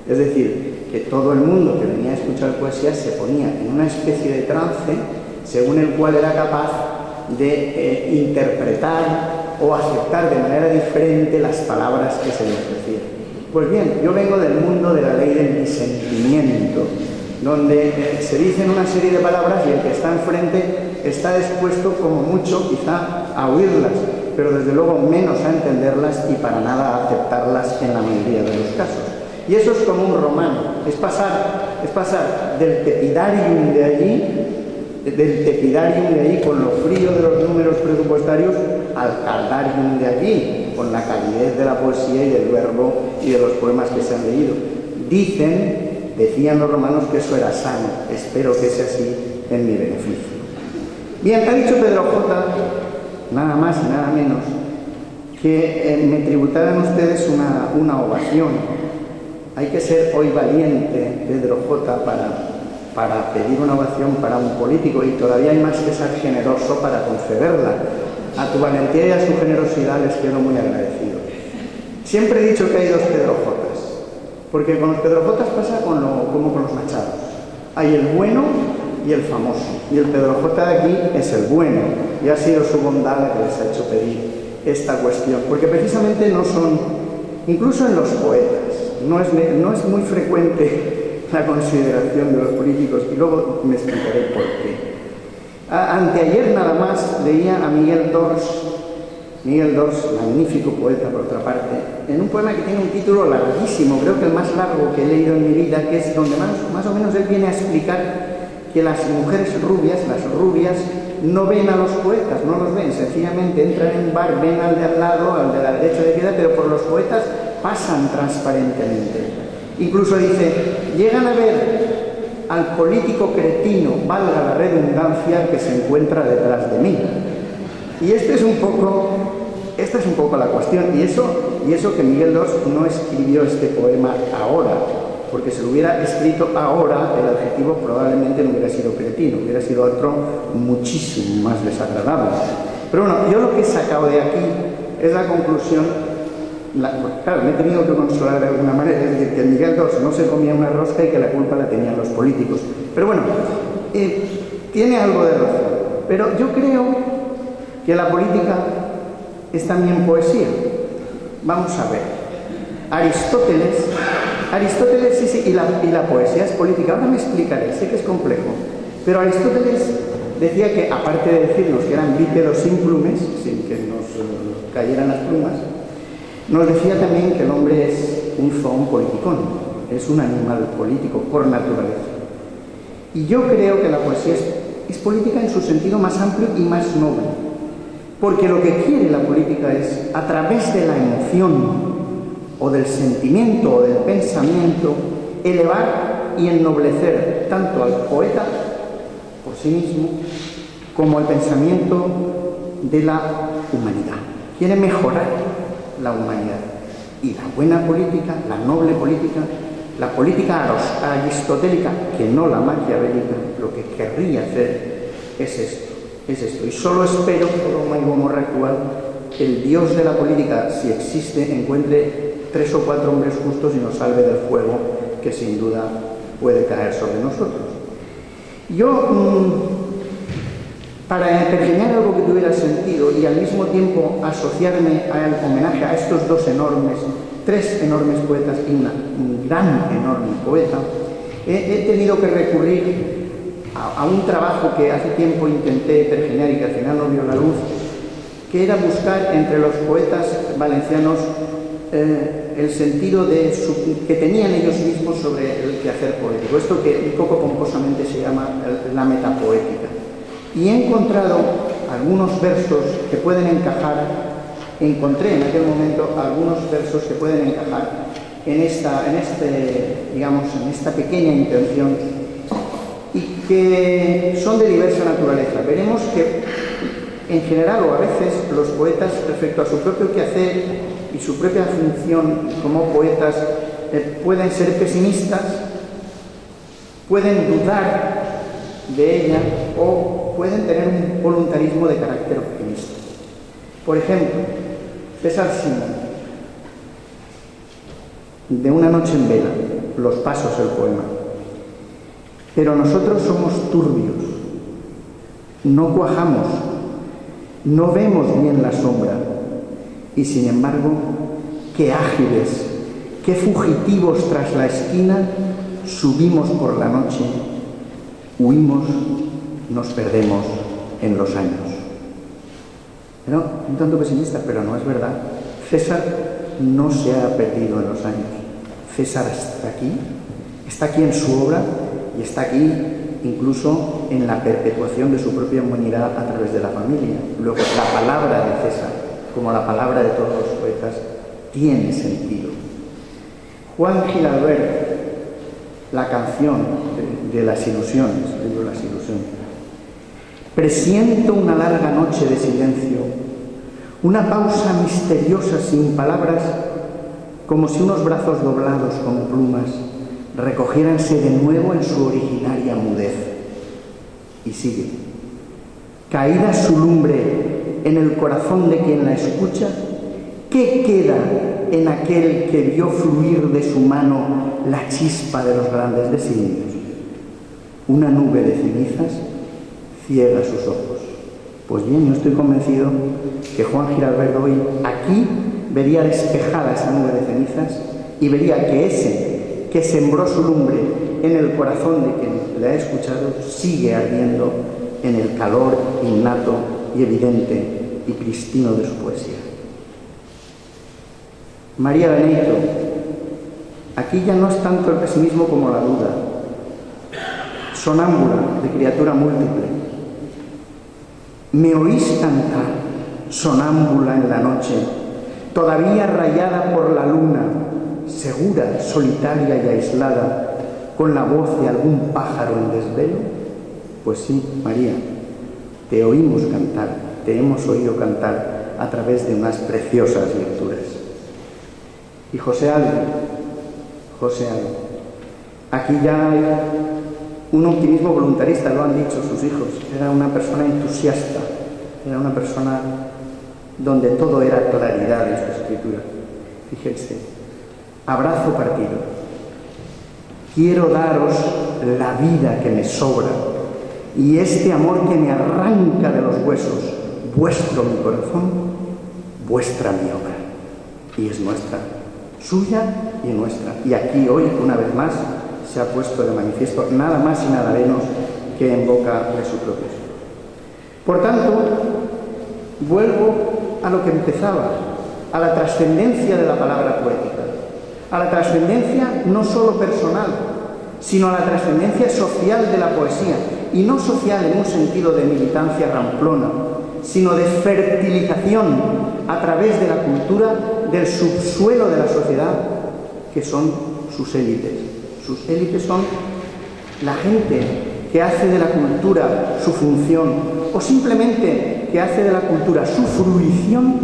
es decir, que todo el mundo que venía a escuchar poesía se ponía en una especie de trance según el cual era capaz de interpretar o aceptar de manera diferente las palabras que se le ofrecían. Pues bien, yo vengo del mundo de la ley del disentimiento, donde se dicen una serie de palabras y el que está enfrente está dispuesto como mucho quizá a oírlas, pero desde luego menos a entenderlas y para nada a aceptarlas en la mayoría de los casos. Y eso es como un romano, es pasar del tepidarium de allí con lo frío de los números presupuestarios al caldarium de allí, con la calidez de la poesía y del verbo y de los poemas que se han leído. Decían los romanos que eso era sano, espero que sea así en mi beneficio. Bien, ha dicho Pedro J, nada más y nada menos, que me tributaran ustedes una ovación. Hay que ser hoy valiente, Pedro J, para pedir una ovación para un político, y todavía hay más que ser generoso para concederla. A tu valentía y a su generosidad les quedo muy agradecido. Siempre he dicho que hay dos Pedro Jotas, porque con los Pedro Jotas pasa como con los Machados. Hay el bueno y el famoso, y el Pedro J de aquí es el bueno, y ha sido su bondad la que les ha hecho pedir esta cuestión, porque precisamente no son, incluso en los poetas, no es muy frecuente la consideración de los políticos, y luego me explicaré por qué. Anteayer nada más leía a Miguel Dors, magnífico poeta por otra parte, en un poema que tiene un título larguísimo, creo que el más largo que he leído en mi vida, que es donde más o menos él viene a explicar que las mujeres rubias, las rubias, no ven a los poetas, no los ven, sencillamente entran en un bar, ven al de al lado, al de la derecha de izquierda, pero por los poetas pasan transparentemente. Incluso dice, llegan a ver al político cretino, valga la redundancia, que se encuentra detrás de mí. Y esta es un poco la cuestión, y eso que Miguel Dors no escribió este poema ahora, porque si lo hubiera escrito ahora, el adjetivo probablemente no hubiera sido cretino, hubiera sido otro muchísimo más desagradable. Pero bueno, yo lo que he sacado de aquí es la conclusión. Claro, me he tenido que consolar de alguna manera, es decir, que Miguel Dors no se comía una rosca y que la culpa la tenían los políticos. Pero bueno, tiene algo de razón. Pero yo creo que la política es también poesía. Vamos a ver. Aristóteles, sí, y la poesía es política. Ahora me explicaré, sé que es complejo. Pero Aristóteles decía que, aparte de decirnos que eran bípedos sin plumes, sin que nos cayeran las plumas, nos decía también que el hombre es un zoon politicón, es un animal político por naturaleza. Y yo creo que la poesía es política en su sentido más amplio y más noble, porque lo que quiere la política es, a través de la emoción, o del sentimiento, o del pensamiento, elevar y ennoblecer tanto al poeta por sí mismo, como al pensamiento de la humanidad. Quiere mejorar la humanidad. Y la buena política, la noble política, la política aristotélica, que no la maquiavélica, lo que querría hacer es esto. Y solo espero, Sodoma y Gomorra actual, que el Dios de la política, si existe, encuentre 3 o 4 hombres justos y nos salve del fuego que sin duda puede caer sobre nosotros. Yo, para pergeñar algo que tuviera sentido y al mismo tiempo asociarme al homenaje a estos tres enormes poetas y un gran, enorme poeta, he tenido que recurrir a un trabajo que hace tiempo intenté pergeñar y que al final no vio la luz, que era buscar entre los poetas valencianos el sentido que tenían ellos mismos sobre el quehacer poético, esto que un poco pomposamente se llama la metapoética. Y he encontrado algunos versos que pueden encajar, encontré en aquel momento algunos versos que pueden encajar en esta pequeña intención y que son de diversa naturaleza. Veremos que en general o a veces los poetas respecto a su propio quehacer y su propia función como poetas pueden ser pesimistas, pueden dudar de ella o pueden tener un voluntarismo de carácter optimista. Por ejemplo, César Simón, de Una noche en vela, Los pasos, el poema. Pero nosotros somos turbios, no cuajamos, no vemos bien la sombra y sin embargo, qué ágiles, qué fugitivos tras la esquina subimos por la noche, huimos, nos perdemos en los años. Pero, un tanto pesimista, pero no es verdad. César no se ha perdido en los años. César está aquí en su obra y está aquí incluso en la perpetuación de su propia humanidad a través de la familia. Luego, la palabra de César, como la palabra de todos los poetas, tiene sentido. Juan Gil-Albert, la canción de las ilusiones, el libro Las ilusiones. Presiento una larga noche de silencio, una pausa misteriosa sin palabras, como si unos brazos doblados con plumas recogiéranse de nuevo en su originaria mudez. Y sigue. Caída su lumbre en el corazón de quien la escucha, ¿qué queda en aquel que vio fluir de su mano la chispa de los grandes designios? Una nube de cenizas ciega sus ojos. Pues bien, yo estoy convencido que Juan Gil-Albert hoy aquí vería despejada esa nube de cenizas y vería que ese que sembró su lumbre en el corazón de quien le ha escuchado sigue ardiendo en el calor innato y evidente y pristino de su poesía. María Benito, aquí ya no es tanto el pesimismo como la duda. Sonámbula, de criatura múltiple. ¿Me oís cantar, sonámbula en la noche, todavía rayada por la luna, segura, solitaria y aislada, con la voz de algún pájaro en desvelo? Pues sí, María, te oímos cantar, te hemos oído cantar a través de unas preciosas lecturas. Y José Aldo, aquí ya hay un optimismo voluntarista, lo han dicho sus hijos. Era una persona entusiasta, era una persona donde todo era claridad en su escritura. Fíjense, abrazo partido. Quiero daros la vida que me sobra y este amor que me arranca de los huesos, vuestro mi corazón, vuestra mi obra. Y es nuestra, suya y nuestra. Y aquí hoy, una vez más, se ha puesto de manifiesto nada más y nada menos que en boca de su propio ser. Por tanto, vuelvo a lo que empezaba, a la trascendencia de la palabra poética, a la trascendencia no solo personal, sino a la trascendencia social de la poesía, y no social en un sentido de militancia ramplona, sino de fertilización a través de la cultura del subsuelo de la sociedad, que son sus élites. Sus élites son la gente que hace de la cultura su función o simplemente que hace de la cultura su fruición.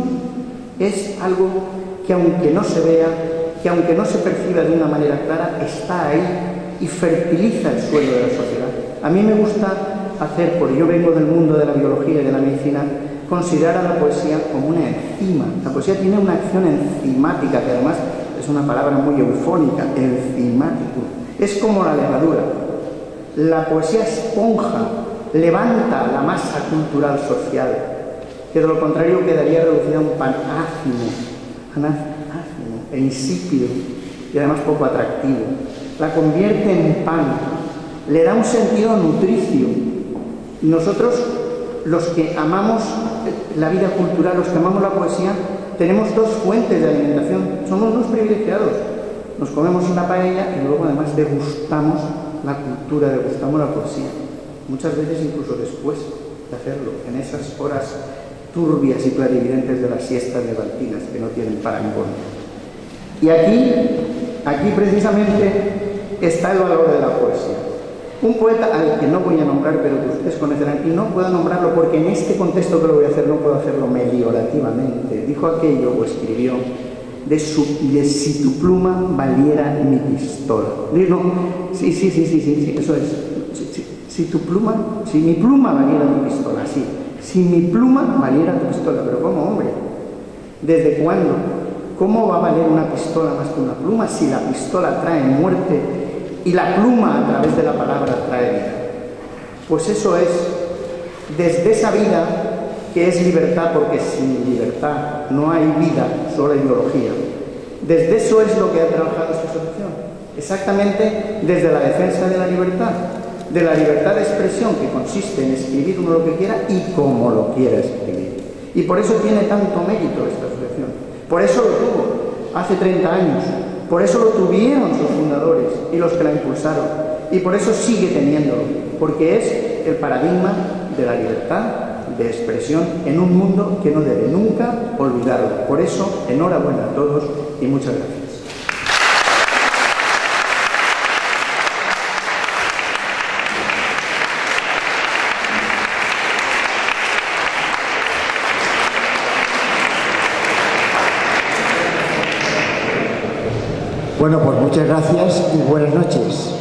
Es algo que aunque no se vea, que aunque no se perciba de una manera clara, está ahí y fertiliza el suelo de la sociedad. A mí me gusta hacer, porque yo vengo del mundo de la biología y de la medicina, considerar a la poesía como una enzima. La poesía tiene una acción enzimática, que además es una palabra muy eufónica, enzimático. es como la levadura. La poesía esponja, levanta la masa cultural social, que de lo contrario quedaría reducida a un pan ácimo e insípido y además poco atractivo. La convierte en pan, le da un sentido nutricio. Y nosotros, los que amamos la vida cultural, los que amamos la poesía, tenemos dos fuentes de alimentación. Somos unos privilegiados. Nos comemos una paella y luego además degustamos la cultura, degustamos la poesía. Muchas veces incluso después de hacerlo, en esas horas turbias y clarividentes de las siestas levantinas que no tienen parangón. Y aquí precisamente está el valor de la poesía. Un poeta al que no voy a nombrar, pero que ustedes conocerán, y no puedo nombrarlo porque en este contexto que lo voy a hacer no puedo hacerlo meliorativamente, dijo aquello o escribió de si tu pluma valiera mi pistola. Sí, eso es. Si mi pluma valiera mi pistola, sí. Si mi pluma valiera tu pistola, pero ¿cómo, hombre? ¿Desde cuándo? ¿Cómo va a valer una pistola más que una pluma si la pistola trae muerte y la pluma a través de la palabra trae vida? Pues eso es, desde esa vida que es libertad, porque sin libertad no hay vida, solo ideología. Desde eso es lo que ha trabajado esta asociación, exactamente desde la defensa de la libertad de expresión, que consiste en escribir uno lo que quiera y como lo quiera escribir. Y por eso tiene tanto mérito esta asociación. Por eso lo tuvo hace 30 años. Por eso lo tuvieron sus fundadores y los que la impulsaron. Y por eso sigue teniéndolo. Porque es el paradigma de la libertad de expresión en un mundo que no debe nunca olvidarlo. Por eso, enhorabuena a todos y muchas gracias. Bueno, pues muchas gracias y buenas noches.